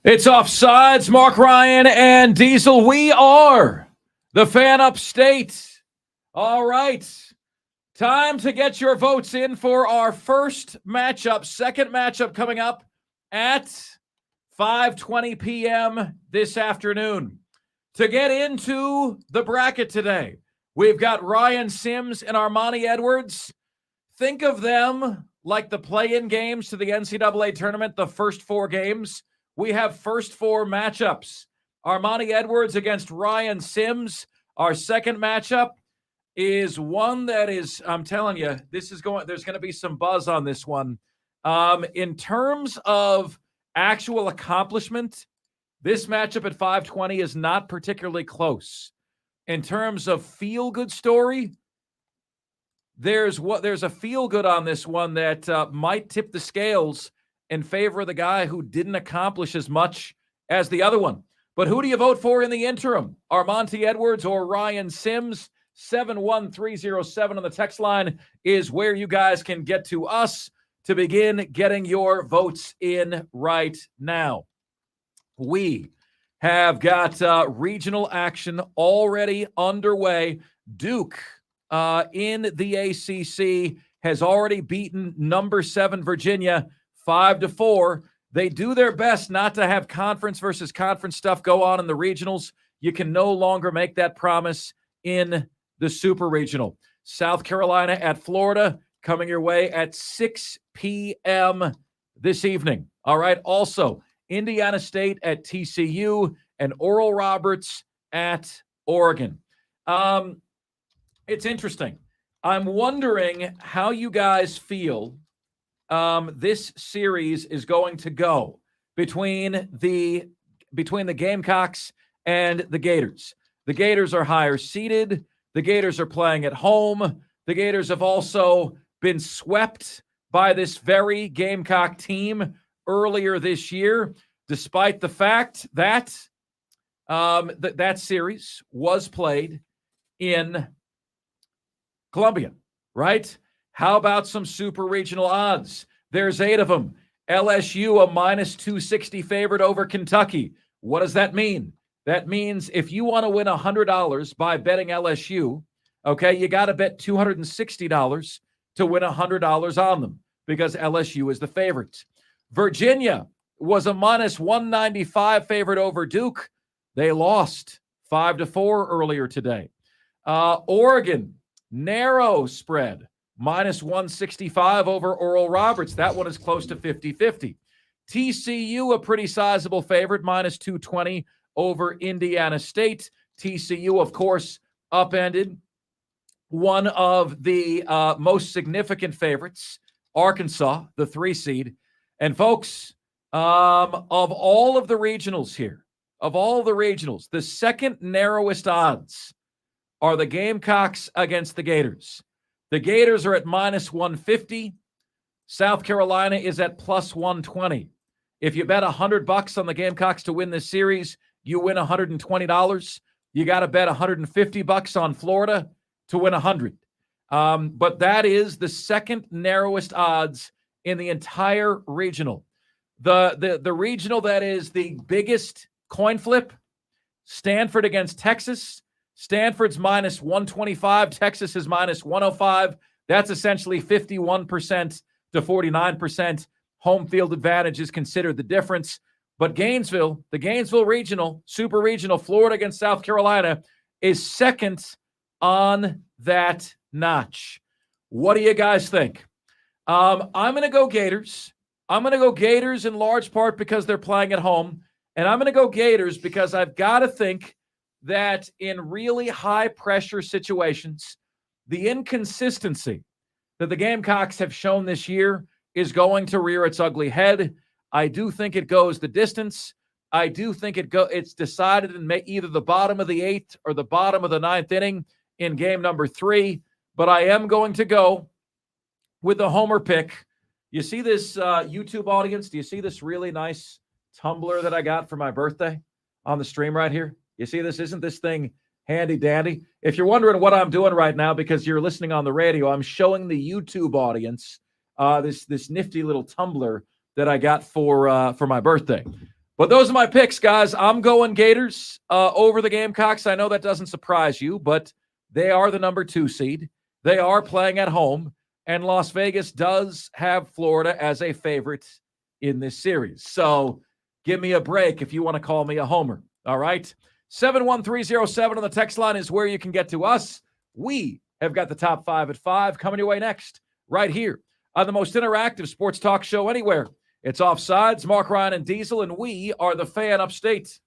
It's Offsides, Mark Ryan and Diesel. We are the Fan Upstate. All right. Time to get your votes in for our first matchup, second matchup coming up at 5:20 p.m. this afternoon. To get into the bracket today, we've got Ryan Sims and Armani Edwards. Think of them like the play-in games to the NCAA tournament, the first 4 games. We have first 4 matchups. Armani Edwards against Ryan Sims. Our second matchup is one that is, I'm telling you, there's going to be some buzz on this one. In terms of actual accomplishment, this matchup at 5:20 is not particularly close. In terms of feel-good story, there's a feel-good on this one that might tip the scales in favor of the guy who didn't accomplish as much as the other one. But who do you vote for in the interim? Armani Edwards or Ryan Sims? 71307 on the text line is where you guys can get to us to begin getting your votes in right now. We have got regional action already underway. Duke in the ACC has already beaten number 7 Virginia 5-4. They do their best not to have conference versus conference stuff go on in the regionals. You can no longer make that promise in the Super Regional. South Carolina at Florida coming your way at 6 p.m. this evening. All right. Also, Indiana State at TCU and Oral Roberts at Oregon. It's interesting. I'm wondering how you guys feel this series is going to go between the Gamecocks and the Gators. The Gators are higher seeded. The Gators are playing at home. The Gators have also been swept by this very Gamecock team earlier this year, despite the fact that that series was played in Columbia, right? How about some super regional odds? There's 8 of them. LSU, a -260 favorite over Kentucky. What does that mean? That means if you want to win $100 by betting LSU, okay, you got to bet $260 to win $100 on them because LSU is the favorite. Virginia was a -195 favorite over Duke. They lost 5-4 earlier today. Oregon, narrow spread. -165 over Oral Roberts. That one is close to 50-50. TCU, a pretty sizable favorite, -220 over Indiana State. TCU, of course, upended one of the most significant favorites, Arkansas, the 3 seed. And folks, of all of the regionals here, the second narrowest odds are the Gamecocks against the Gators. The Gators are at -150. South Carolina is at +120. If you bet $100 on the Gamecocks to win this series, you win $120. You got to bet $150 on Florida to win $100. But that is the second narrowest odds in the entire regional. The regional that is the biggest coin flip, Stanford against Texas. Stanford's -125. Texas is -105. That's essentially 51% to 49%. Home field advantage is considered the difference. But Gainesville, the Gainesville Regional, Super Regional, Florida against South Carolina, is second on that notch. What do you guys think? I'm going to go Gators. I'm going to go Gators in large part because they're playing at home. And I'm going to go Gators because I've got to think that in really high-pressure situations, the inconsistency that the Gamecocks have shown this year is going to rear its ugly head. I do think it goes the distance. I do think it's decided in either the bottom of the 8th or the bottom of the 9th inning in game number 3. But I am going to go with the homer pick. You see this YouTube audience? Do you see this really nice tumbler that I got for my birthday on the stream right here? You see this? Isn't this thing Handy dandy. If you're wondering what I'm doing right now because you're listening on the radio, I'm showing the YouTube audience this nifty little tumbler that I got for my birthday. But those are my picks, guys. I'm going Gators over the Gamecocks. I know that doesn't surprise you, but they are the number 2 seed. They are playing at home, and Las Vegas does have Florida as a favorite in this series. So give me a break if you want to call me a homer. All right? 71307 on the text line is where you can get to us. We have got the top 5 at 5 coming your way next, right here on the most interactive sports talk show anywhere. It's Offsides, Mark Ryan and Diesel, and we are the Fan Upstate.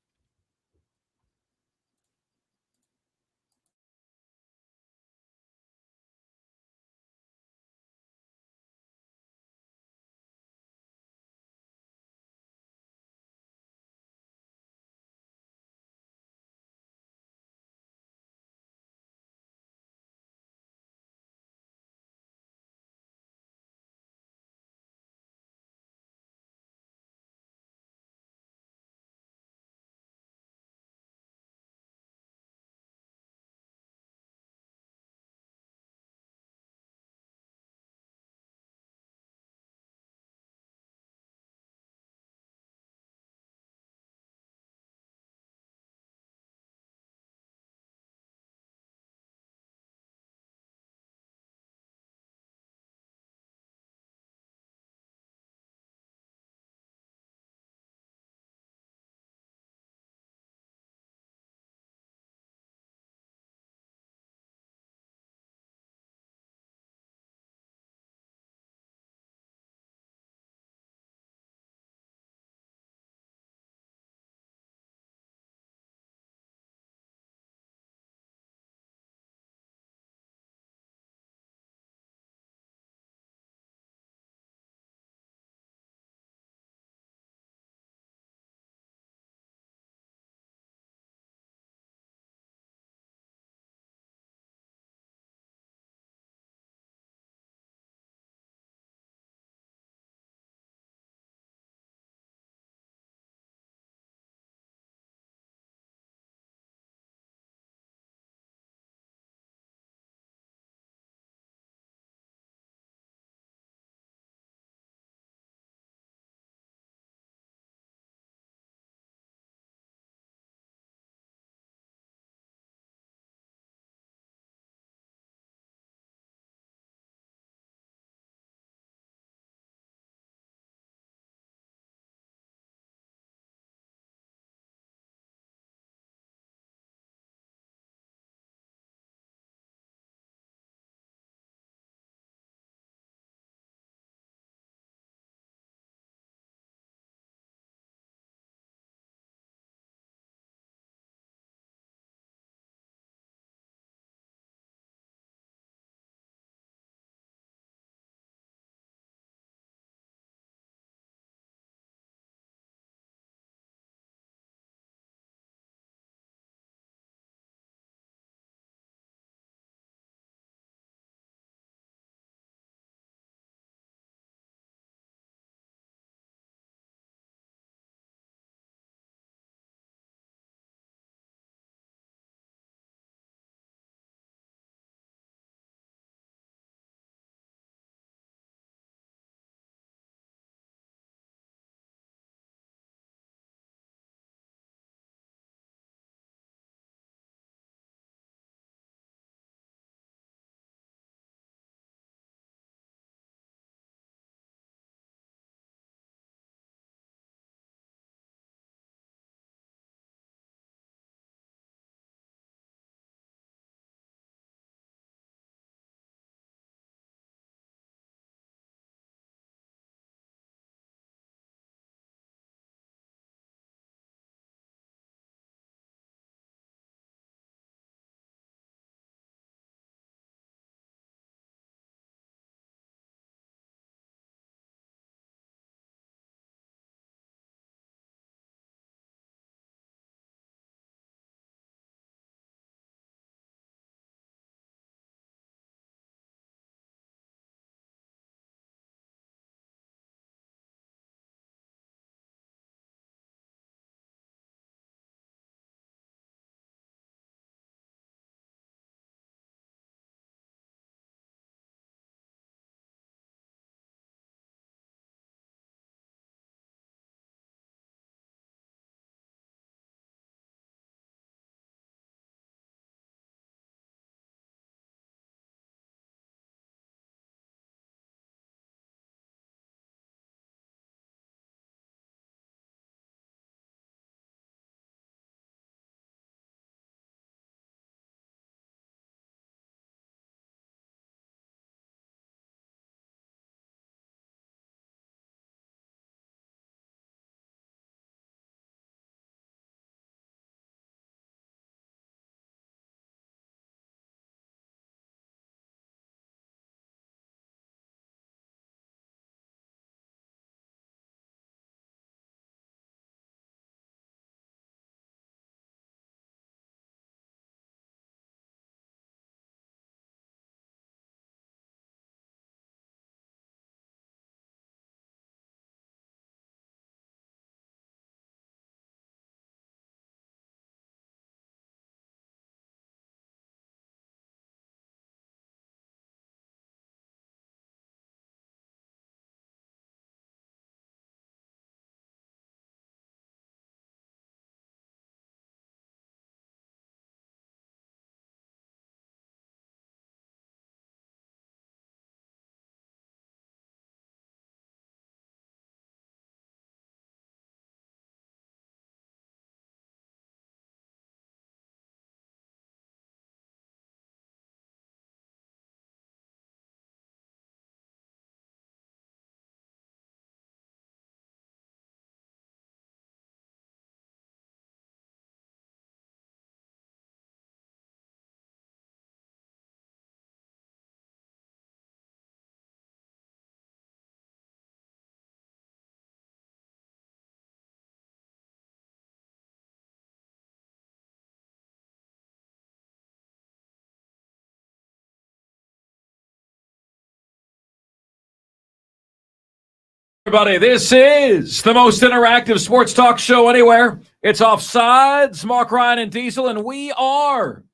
Everybody, this is the most interactive sports talk show anywhere. It's Offsides, Mark, Ryan, and Diesel, and we are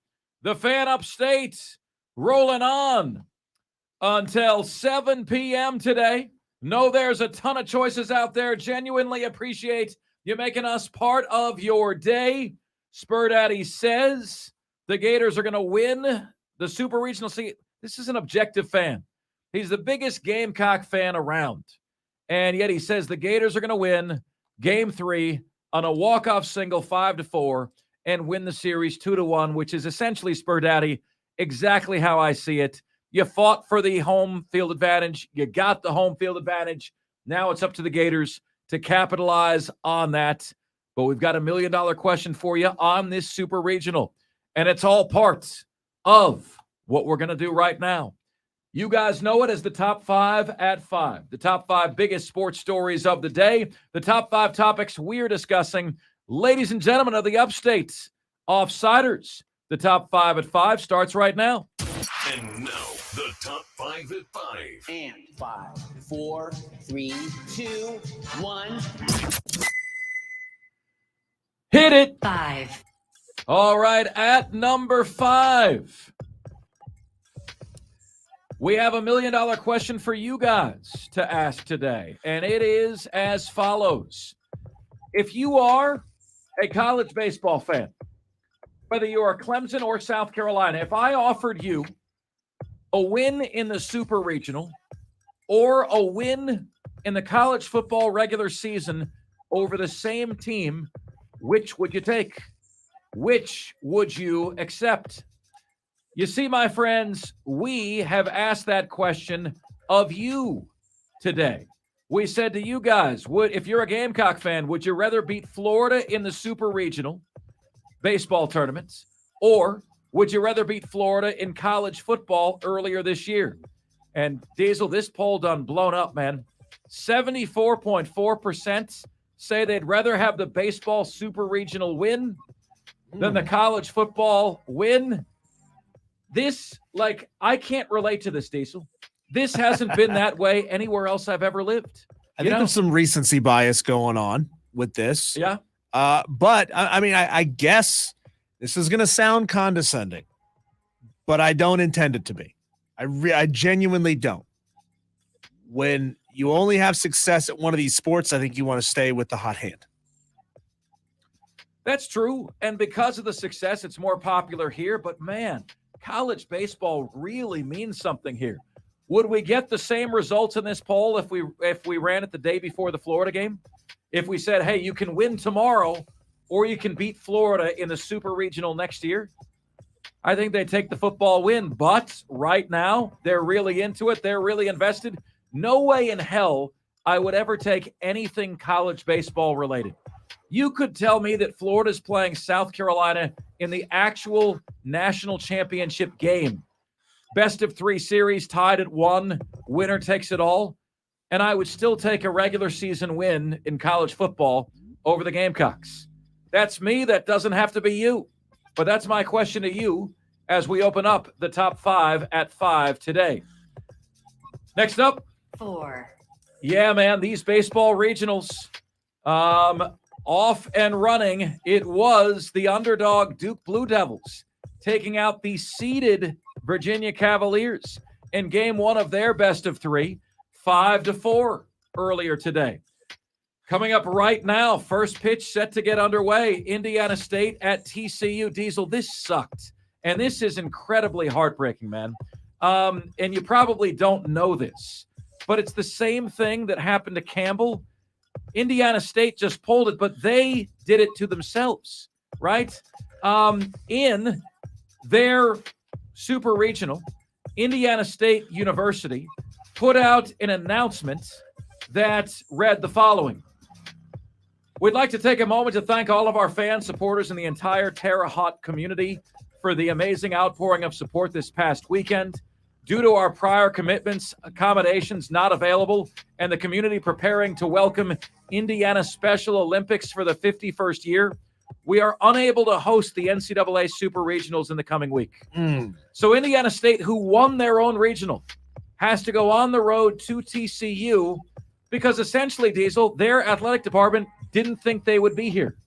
the Fan Upstate, rolling on until 7 p.m. today. Know there's a ton of choices out there. Genuinely appreciate you making us part of your day. Spur Daddy says the Gators are going to win the Super Regional. See, this is an objective fan. He's the biggest Gamecock fan around. And yet he says the Gators are going to win Game 3 on a walk-off single 5-4 and win the series 2-1, which is essentially, Spur Daddy, exactly how I see it. You fought for the home field advantage. You got the home field advantage. Now it's up to the Gators to capitalize on that. But we've got $1 million question for you on this Super Regional. And it's all parts of what we're going to do right now. You guys know it as the top 5 at 5. The top 5 biggest sports stories of the day. The top 5 topics we're discussing. Ladies and gentlemen of the Upstate, Offsiders. The top 5 at 5 starts right now. And now, the top 5 at 5. And 5, 4, 3, 2, 1. Hit it. 5. All right, at number 5. We have $1 million question for you guys to ask today, and it is as follows. If you are a college baseball fan, whether you are Clemson or South Carolina, if I offered you a win in the Super Regional or a win in the college football regular season over the same team, which would you take? Which would you accept? You see, my friends, we have asked that question of you today. We said to you guys, if you're a Gamecock fan, would you rather beat Florida in the Super Regional baseball tournaments, or would you rather beat Florida in college football earlier this year? And Diesel, this poll done blown up, man. 74.4% say they'd rather have the baseball Super Regional win than the college football win. This, I can't relate to this, Diesel. This hasn't been that way anywhere else I've ever lived. I think there's some recency bias going on with this. Yeah. But I guess this is going to sound condescending, but I don't intend it to be. I genuinely don't. When you only have success at one of these sports, I think you want to stay with the hot hand. That's true. And because of the success, it's more popular here. But man, college baseball really means something here. Would we get the same results in this poll if we ran it the day before the Florida game? If we said, hey, you can win tomorrow or you can beat Florida in the Super Regional next year? I think they take the football win. But right now, they're really into it. They're really invested. No way in hell I would ever take anything college baseball related. You could tell me that Florida's playing South Carolina in the actual national championship game. Best of 3 series, tied at 1, winner takes it all. And I would still take a regular season win in college football over the Gamecocks. That's me. That doesn't have to be you. But that's my question to you as we open up the top 5 at 5 today. Next up. 4. Yeah, man, these baseball regionals. Off and running, it was the underdog Duke Blue Devils taking out the seeded Virginia Cavaliers in game 1 of their best of 3, 5-4 earlier today. Coming up right now, first pitch set to get underway, Indiana State at TCU. Diesel, this sucked. And this is incredibly heartbreaking, man. And you probably don't know this, but it's the same thing that happened to Campbell. Indiana State just pulled it, but they did it to themselves, right? In their Super Regional, Indiana State University put out an announcement that read the following. We'd like to take a moment to thank all of our fans, supporters, and the entire Terre Haute community for the amazing outpouring of support this past weekend. Due to our prior commitments, accommodations not available, and the community preparing to welcome Indiana Special Olympics for the 51st year, we are unable to host the NCAA Super Regionals in the coming week. So Indiana State, who won their own regional, has to go on the road to TCU Because essentially, Diesel, their athletic department didn't think they would be here,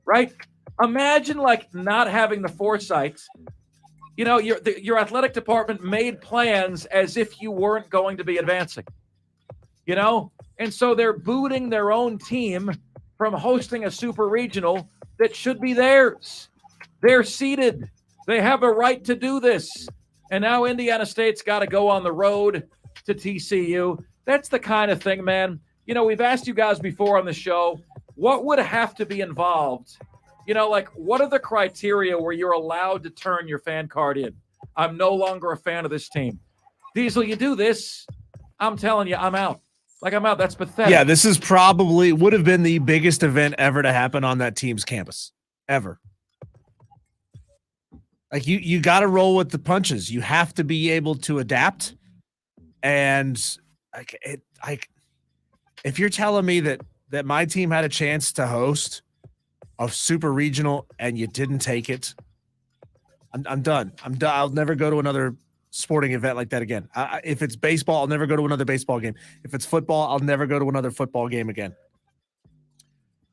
right? Imagine like not having the foresight. Your athletic department made plans as if you weren't going to be advancing, and so they're booting their own team from hosting a super regional that should be theirs. They're seeded. They have a right to do this. And now Indiana State's got to go on the road to TCU. That's the kind of thing, man. We've asked you guys before on the show, what would have to be involved? What are the criteria where you're allowed to turn your fan card in? I'm no longer a fan of this team. Diesel, you do this, I'm telling you, I'm out. I'm out. That's pathetic. Yeah, this is probably would have been the biggest event ever to happen on that team's campus, ever. You got to roll with the punches. You have to be able to adapt. And if you're telling me that my team had a chance to host a super regional and you didn't take it, I'm done. I'm done. I'll never go to another sporting event like that again. If it's baseball, I'll never go to another baseball game. If it's football, I'll never go to another football game again.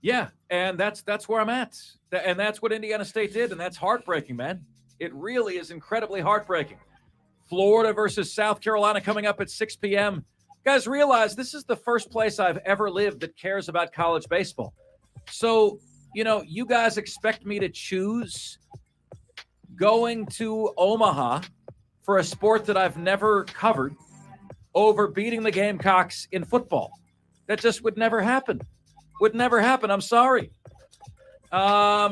Yeah, and that's where I'm at. And that's what Indiana State did, and that's heartbreaking, man. It really is incredibly heartbreaking. Florida versus South Carolina coming up at 6 p.m. Guys, realize this is the first place I've ever lived that cares about college baseball. So, you guys expect me to choose going to Omaha for a sport that I've never covered over beating the Gamecocks in football. That just would never happen. Would never happen. I'm sorry.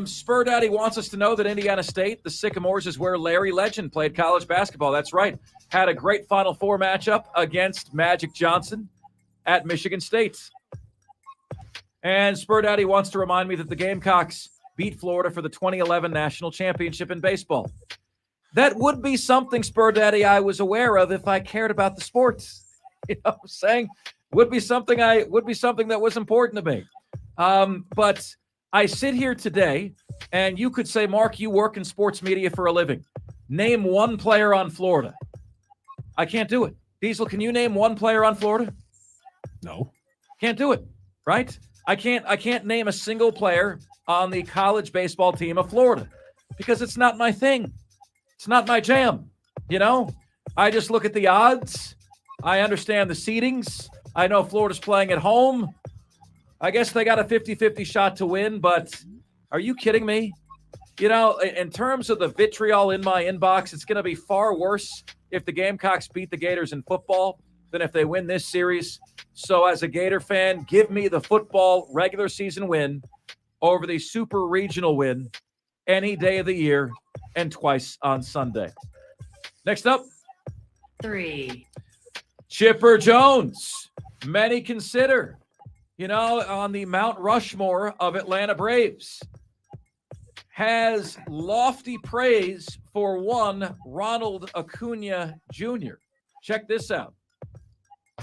Spur Daddy wants us to know that Indiana State, the Sycamores, is where Larry Legend played college basketball. That's right. Had a great Final Four matchup against Magic Johnson at Michigan State. And Spur Daddy wants to remind me that the Gamecocks beat Florida for the 2011 National Championship in baseball. That would be something, Spur Daddy, I was aware of if I cared about the sports. What I'm saying? Would be something that was important to me. But I sit here today, and you could say, Mark, you work in sports media for a living. Name one player on Florida. I can't do it. Diesel, can you name one player on Florida? No. Can't do it, right? I can't name a single player on the college baseball team of Florida because it's not my thing. It's not my jam. I just look at the odds. I understand the seedings. I know Florida's playing at home. I guess they got a 50-50 shot to win, but are you kidding me? In terms of the vitriol in my inbox, it's going to be far worse if the Gamecocks beat the Gators in football than if they win this series. So as a Gator fan, give me the football regular season win over the super regional win any day of the year and twice on Sunday. Next up, 3. Chipper Jones. Many consider, on the Mount Rushmore of Atlanta Braves, has lofty praise for one Ronald Acuna Jr. Check this out.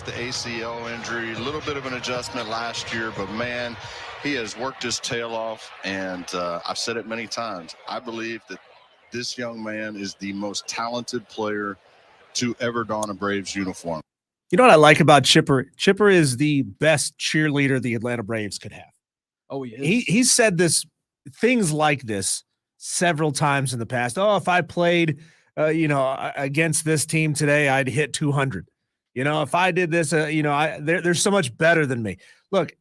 The ACL injury, a little bit of an adjustment last year, but man, he has worked his tail off, and I've said it many times. I believe that this young man is the most talented player to ever don a Braves uniform. You know what I like about Chipper? Chipper is the best cheerleader the Atlanta Braves could have. Oh, he is. He's said things like this several times in the past. Oh, if I played, against this team today, I'd hit 200. If I did this, they're so much better than me. Look,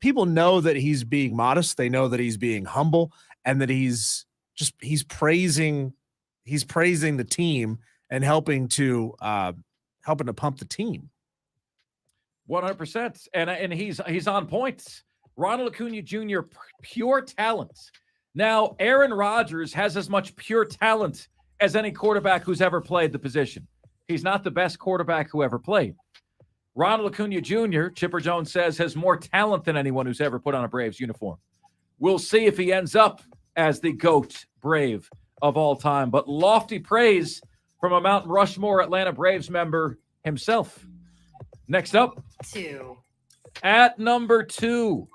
people know that he's being modest. They know that he's being humble, and that he's praising the team and helping to pump the team. 100%. And he's on point. Ronald Acuna Jr., pure talent. Now, Aaron Rodgers has as much pure talent as any quarterback who's ever played the position. He's not the best quarterback who ever played. Ronald Acuna Jr., Chipper Jones says, has more talent than anyone who's ever put on a Braves uniform. We'll see if he ends up as the GOAT Brave of all time. But lofty praise from a Mount Rushmore Atlanta Braves member himself. Next up, 2. At number 2.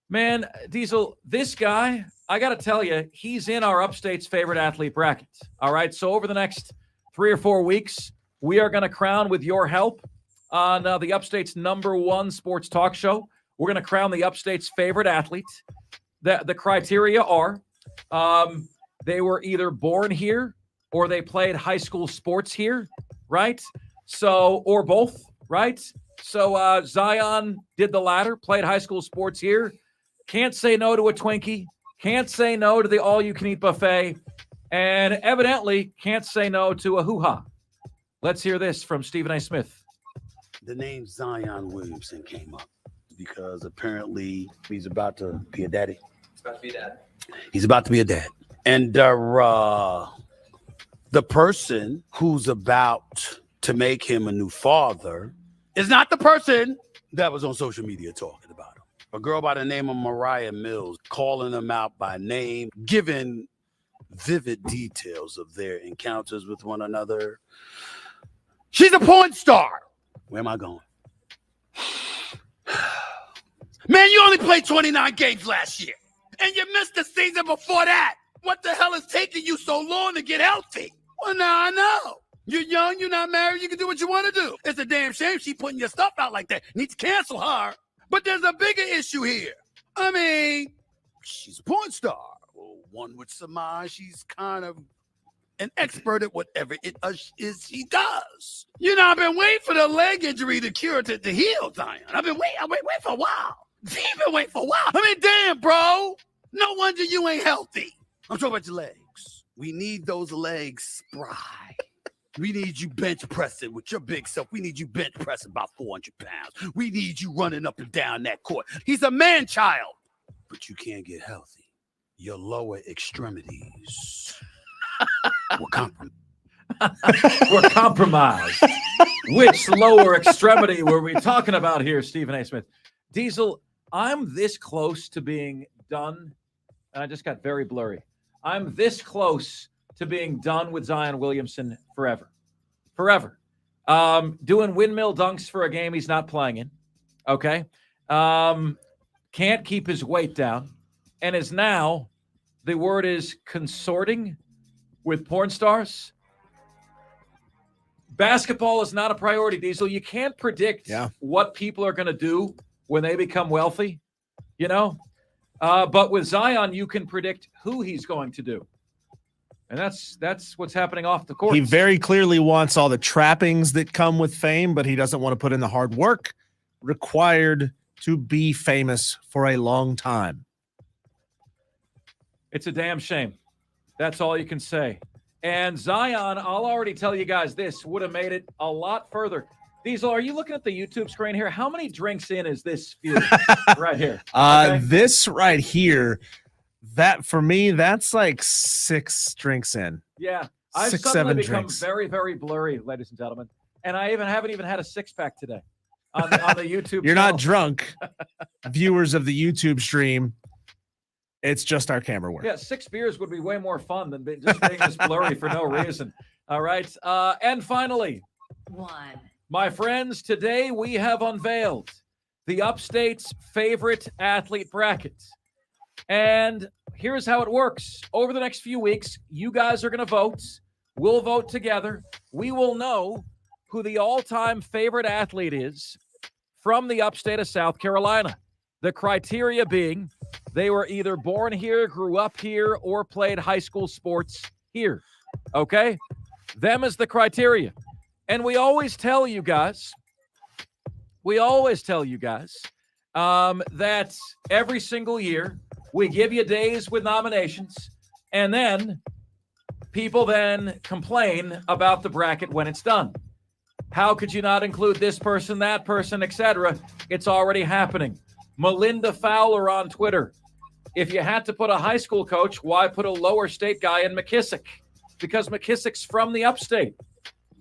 Man, Diesel, this guy, I got to tell you, he's in our Upstate's favorite athlete bracket. All right, so over the next 3 or 4 weeks, we are going to crown, with your help, on the Upstate's #1 sports talk show. We're going to crown the Upstate's favorite athlete. The criteria are they were either born here or they played high school sports here, right? So, or both, right? So Zion did the latter, played high school sports here. Can't say no to a Twinkie. Can't say no to the all-you-can-eat buffet. And evidently can't say no to a hoo-ha. Let's hear this from Stephen A. Smith. The name Zion Williamson came up because apparently he's about to be a daddy. He's about to be a dad. He's about to be a dad. And the person who's about to make him a new father is not the person that was on social media talking about him. A girl by the name of Mariah Mills calling him out by name, giving vivid details of their encounters with one another. She's a porn star. Where am I going? Man, you only played 29 games last year, and you missed the season before that. What the hell is taking you so long to get healthy? Well, now I know. You're young, you're not married, you can do what you want to do. It's a damn shame she's putting your stuff out like that. Need to cancel her. But there's a bigger issue here. I mean, she's a porn star. Well, one would surmise she's kind of an expert at whatever it is she does. You know, I've been waiting for the leg injury to cure to heal, Zion. I've been waiting for a while. You've been waiting for a while. I mean, damn, bro. No wonder you ain't healthy. I'm talking about your legs. We need those legs spry. We need you bench pressing with your big self. We need you bench pressing about 400 pounds. We need you running up and down that court. He's a man child, but you can't get healthy. Your lower extremities were compromised. We're compromised. Which lower extremity were we talking about here, Stephen A. Smith? Diesel, I'm this close to being done. And I just got very blurry. I'm this close to being done with Zion Williamson forever. Forever. Doing windmill dunks for a game he's not playing in. Okay. Can't keep his weight down. And is now, the word is consorting with porn stars. Basketball is not a priority, Diesel. You can't predict what people are going to do when they become wealthy, you know? But with Zion, you can predict who he's going to do. And that's what's happening off the court. He very clearly wants all the trappings that come with fame, but he doesn't want to put in the hard work required to be famous for a long time. It's a damn shame. That's all you can say. And Zion, I'll already tell you guys this, would have made it a lot further. Diesel, are you looking at the YouTube screen here? How many drinks in is this feud right here? Okay. This right here, that for me, that's like 6 drinks in. Yeah. I've 6, suddenly 7 become drinks. very, very blurry, ladies and gentlemen. And I haven't even had a 6-pack today on the YouTube You're channel. not drunk, viewers of the YouTube stream. It's just our camera work. Yeah, 6 beers would be way more fun than just being this blurry for no reason. All right. And finally, 1. my friends, today we have unveiled the Upstate's favorite athlete bracket. And here's how it works. Over the next few weeks, you guys are going to vote. We'll vote together. We will know who the all-time favorite athlete is from the upstate of South Carolina. The criteria being they were either born here, grew up here, or played high school sports here. Okay? Them is the criteria. And we always tell you guys that every single year we give you days with nominations, and then people then complain about the bracket when it's done. How could you not include this person, that person, etc.? It's already happening. Melinda Fowler on Twitter. If you had to put a high school coach, why put a lower state guy in McKissick? Because McKissick's from the upstate.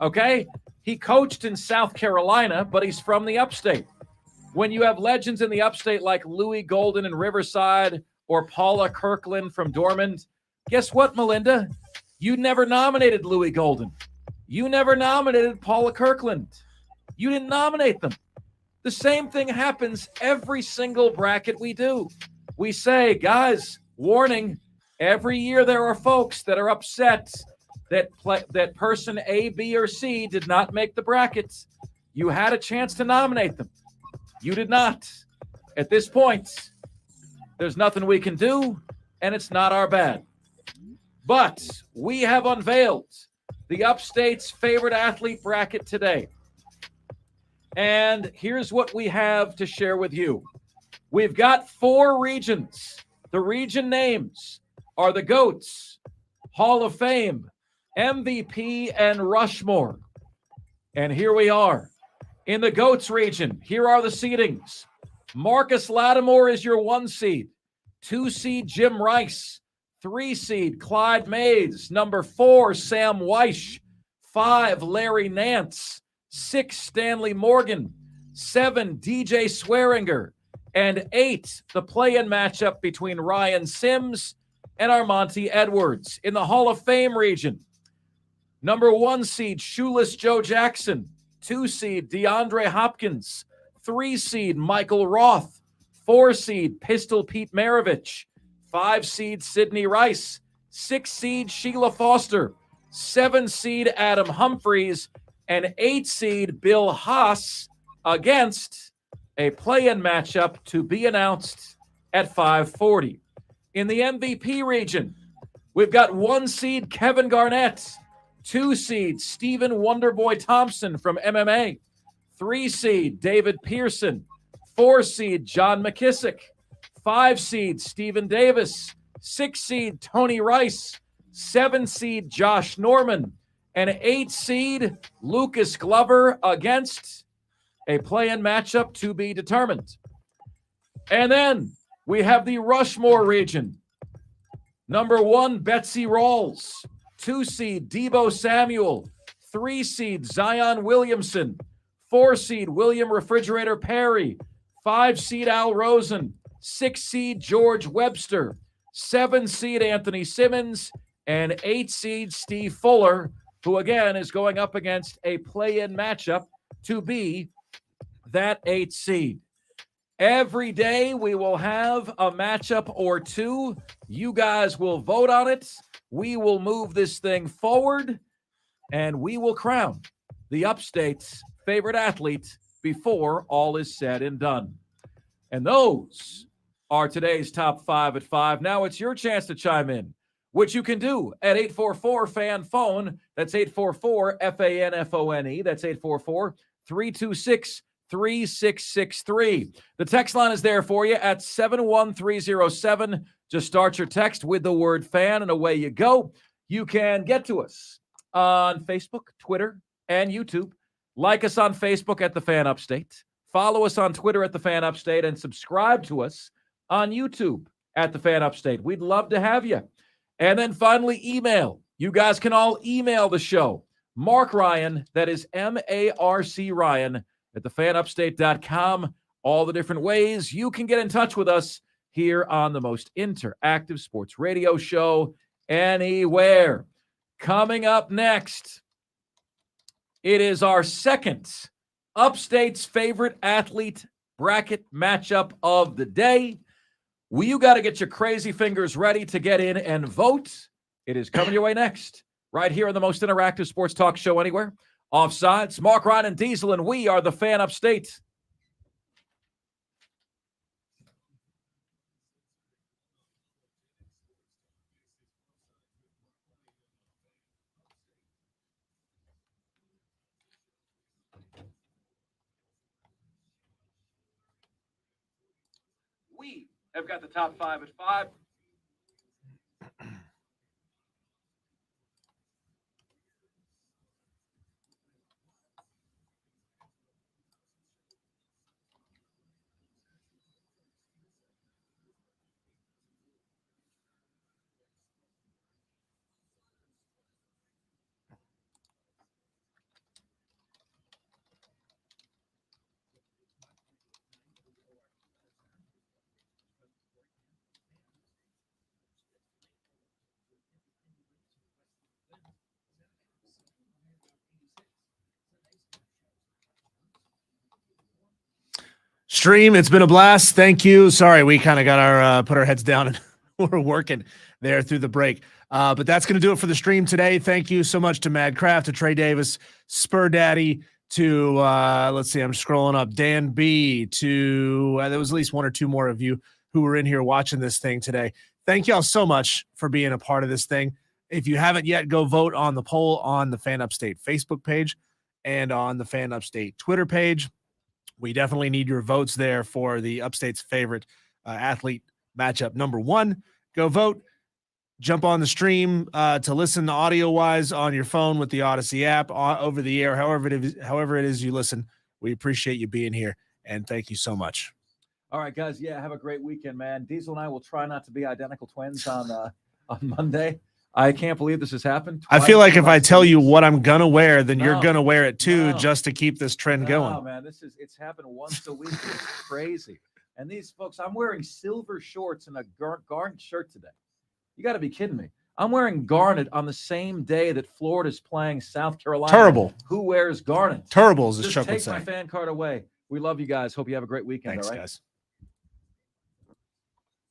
Okay? He coached in South Carolina, but he's from the upstate. When you have legends in the upstate like Louis Golden in Riverside or Paula Kirkland from Dormond, guess what, Melinda? You never nominated Louis Golden. You never nominated Paula Kirkland. You didn't nominate them. The same thing happens every single bracket we do. We say, guys, warning, every year there are folks that are upset that person A, B, or C did not make the brackets. You had a chance to nominate them. You did not. At this point, there's nothing we can do, and it's not our bad. But we have unveiled the Upstate's favorite athlete bracket today. And here's what we have to share with you. We've got 4 regions. The region names are the GOATs, Hall of Fame, MVP, and Rushmore. And here we are. In the GOATs region, here are the seedings. Marcus Lattimore is your 1 seed. 2 seed, Jim Rice. 3 seed, Clyde Mays. Number 4, Sam Weish. 5, Larry Nance. 6, Stanley Morgan. 7, DJ Swearinger. And 8, the play-in matchup between Ryan Sims and Armonte Edwards. In the Hall of Fame region, number 1 seed, Shoeless Joe Jackson. 2 seed, DeAndre Hopkins. 3 seed, Michael Roth. 4 seed, Pistol Pete Maravich. 5 seed, Sidney Rice. 6 seed, Sheila Foster. 7 seed, Adam Humphreys. And 8 seed, Bill Haas, against a play-in matchup to be announced at 5:40. In the MVP region, we've got 1 seed, Kevin Garnett. 2 seed, Stephen Wonderboy Thompson from MMA. 3 seed, David Pearson. 4 seed, John McKissick. 5 seed, Stephen Davis. 6 seed, Tony Rice. 7 seed, Josh Norman. And 8 seed, Lucas Glover, against a play-in matchup to be determined. And then we have the Rushmore region. Number 1, Betsy Rawls. 2 seed, Debo Samuel. 3 seed, Zion Williamson. 4 seed, William Refrigerator Perry. 5 seed, Al Rosen. 6 seed, George Webster. 7 seed, Anthony Simmons. And 8 seed, Steve Fuller, who again is going up against a play-in matchup to be that 8 seed. Every day we will have a matchup or 2. You guys will vote on it. We will move this thing forward, and we will crown the Upstate's favorite athlete before all is said and done. And those are today's top 5 at 5. Now it's your chance to chime in, which you can do at 844-FAN-PHONE. That's 844-FANFONE. That's 844-326-3663. The text line is there for you at 71307. Just start your text with the word fan, and away you go. You can get to us on Facebook, Twitter, and YouTube. Like us on Facebook at The Fan Upstate. Follow us on Twitter at The Fan Upstate, and subscribe to us on YouTube at The Fan Upstate. We'd love to have you. And then finally, email. You guys can all email the show. Mark Ryan, that is M-A-R-C Ryan, at thefanupstate.com. All the different ways you can get in touch with us here on the most interactive sports radio show anywhere. Coming up next, it is our second Upstate's favorite athlete bracket matchup of the day. Well, you got to get your crazy fingers ready to get in and vote. It is coming your way next, right here on the most interactive sports talk show anywhere. Offsides, Mark Ryan and Diesel, and we are The Fan Upstate. We have got the top 5 at 5. Stream, it's been a blast. Thank you. Sorry, we kind of got our put our heads down and we're working there through the break. But that's going to do it for the stream today. Thank you so much to Mad Craft, to Trey Davis, Spur Daddy, to let's see, I'm scrolling up. Dan B to there was at least one or two more of you who were in here watching this thing today. Thank y'all so much for being a part of this thing. If you haven't yet, go vote on the poll on the Fan Upstate Facebook page and on the Fan Upstate Twitter page. We definitely need your votes there for the Upstate's favorite athlete matchup number 1. Go vote. Jump on the stream to listen audio-wise on your phone with the Odyssey app, over the air, however it is you listen. We appreciate you being here, and thank you so much. All right, guys. Yeah, have a great weekend, man. Diesel and I will try not to be identical twins on Monday. I can't believe this has happened. I feel like if I tell you what I'm gonna wear, then you're No, gonna wear it too, no. just to keep this trend going. No, man, it's happened once a week. It's crazy. And these folks, I'm wearing silver shorts and a garnet shirt today. You got to be kidding me. I'm wearing garnet on the same day that Florida's playing South Carolina. Terrible. Who wears garnet? Terrible, as Just Chuck would take say. my fan card away. We love you guys. Hope you have a great weekend. Thanks, all right? guys.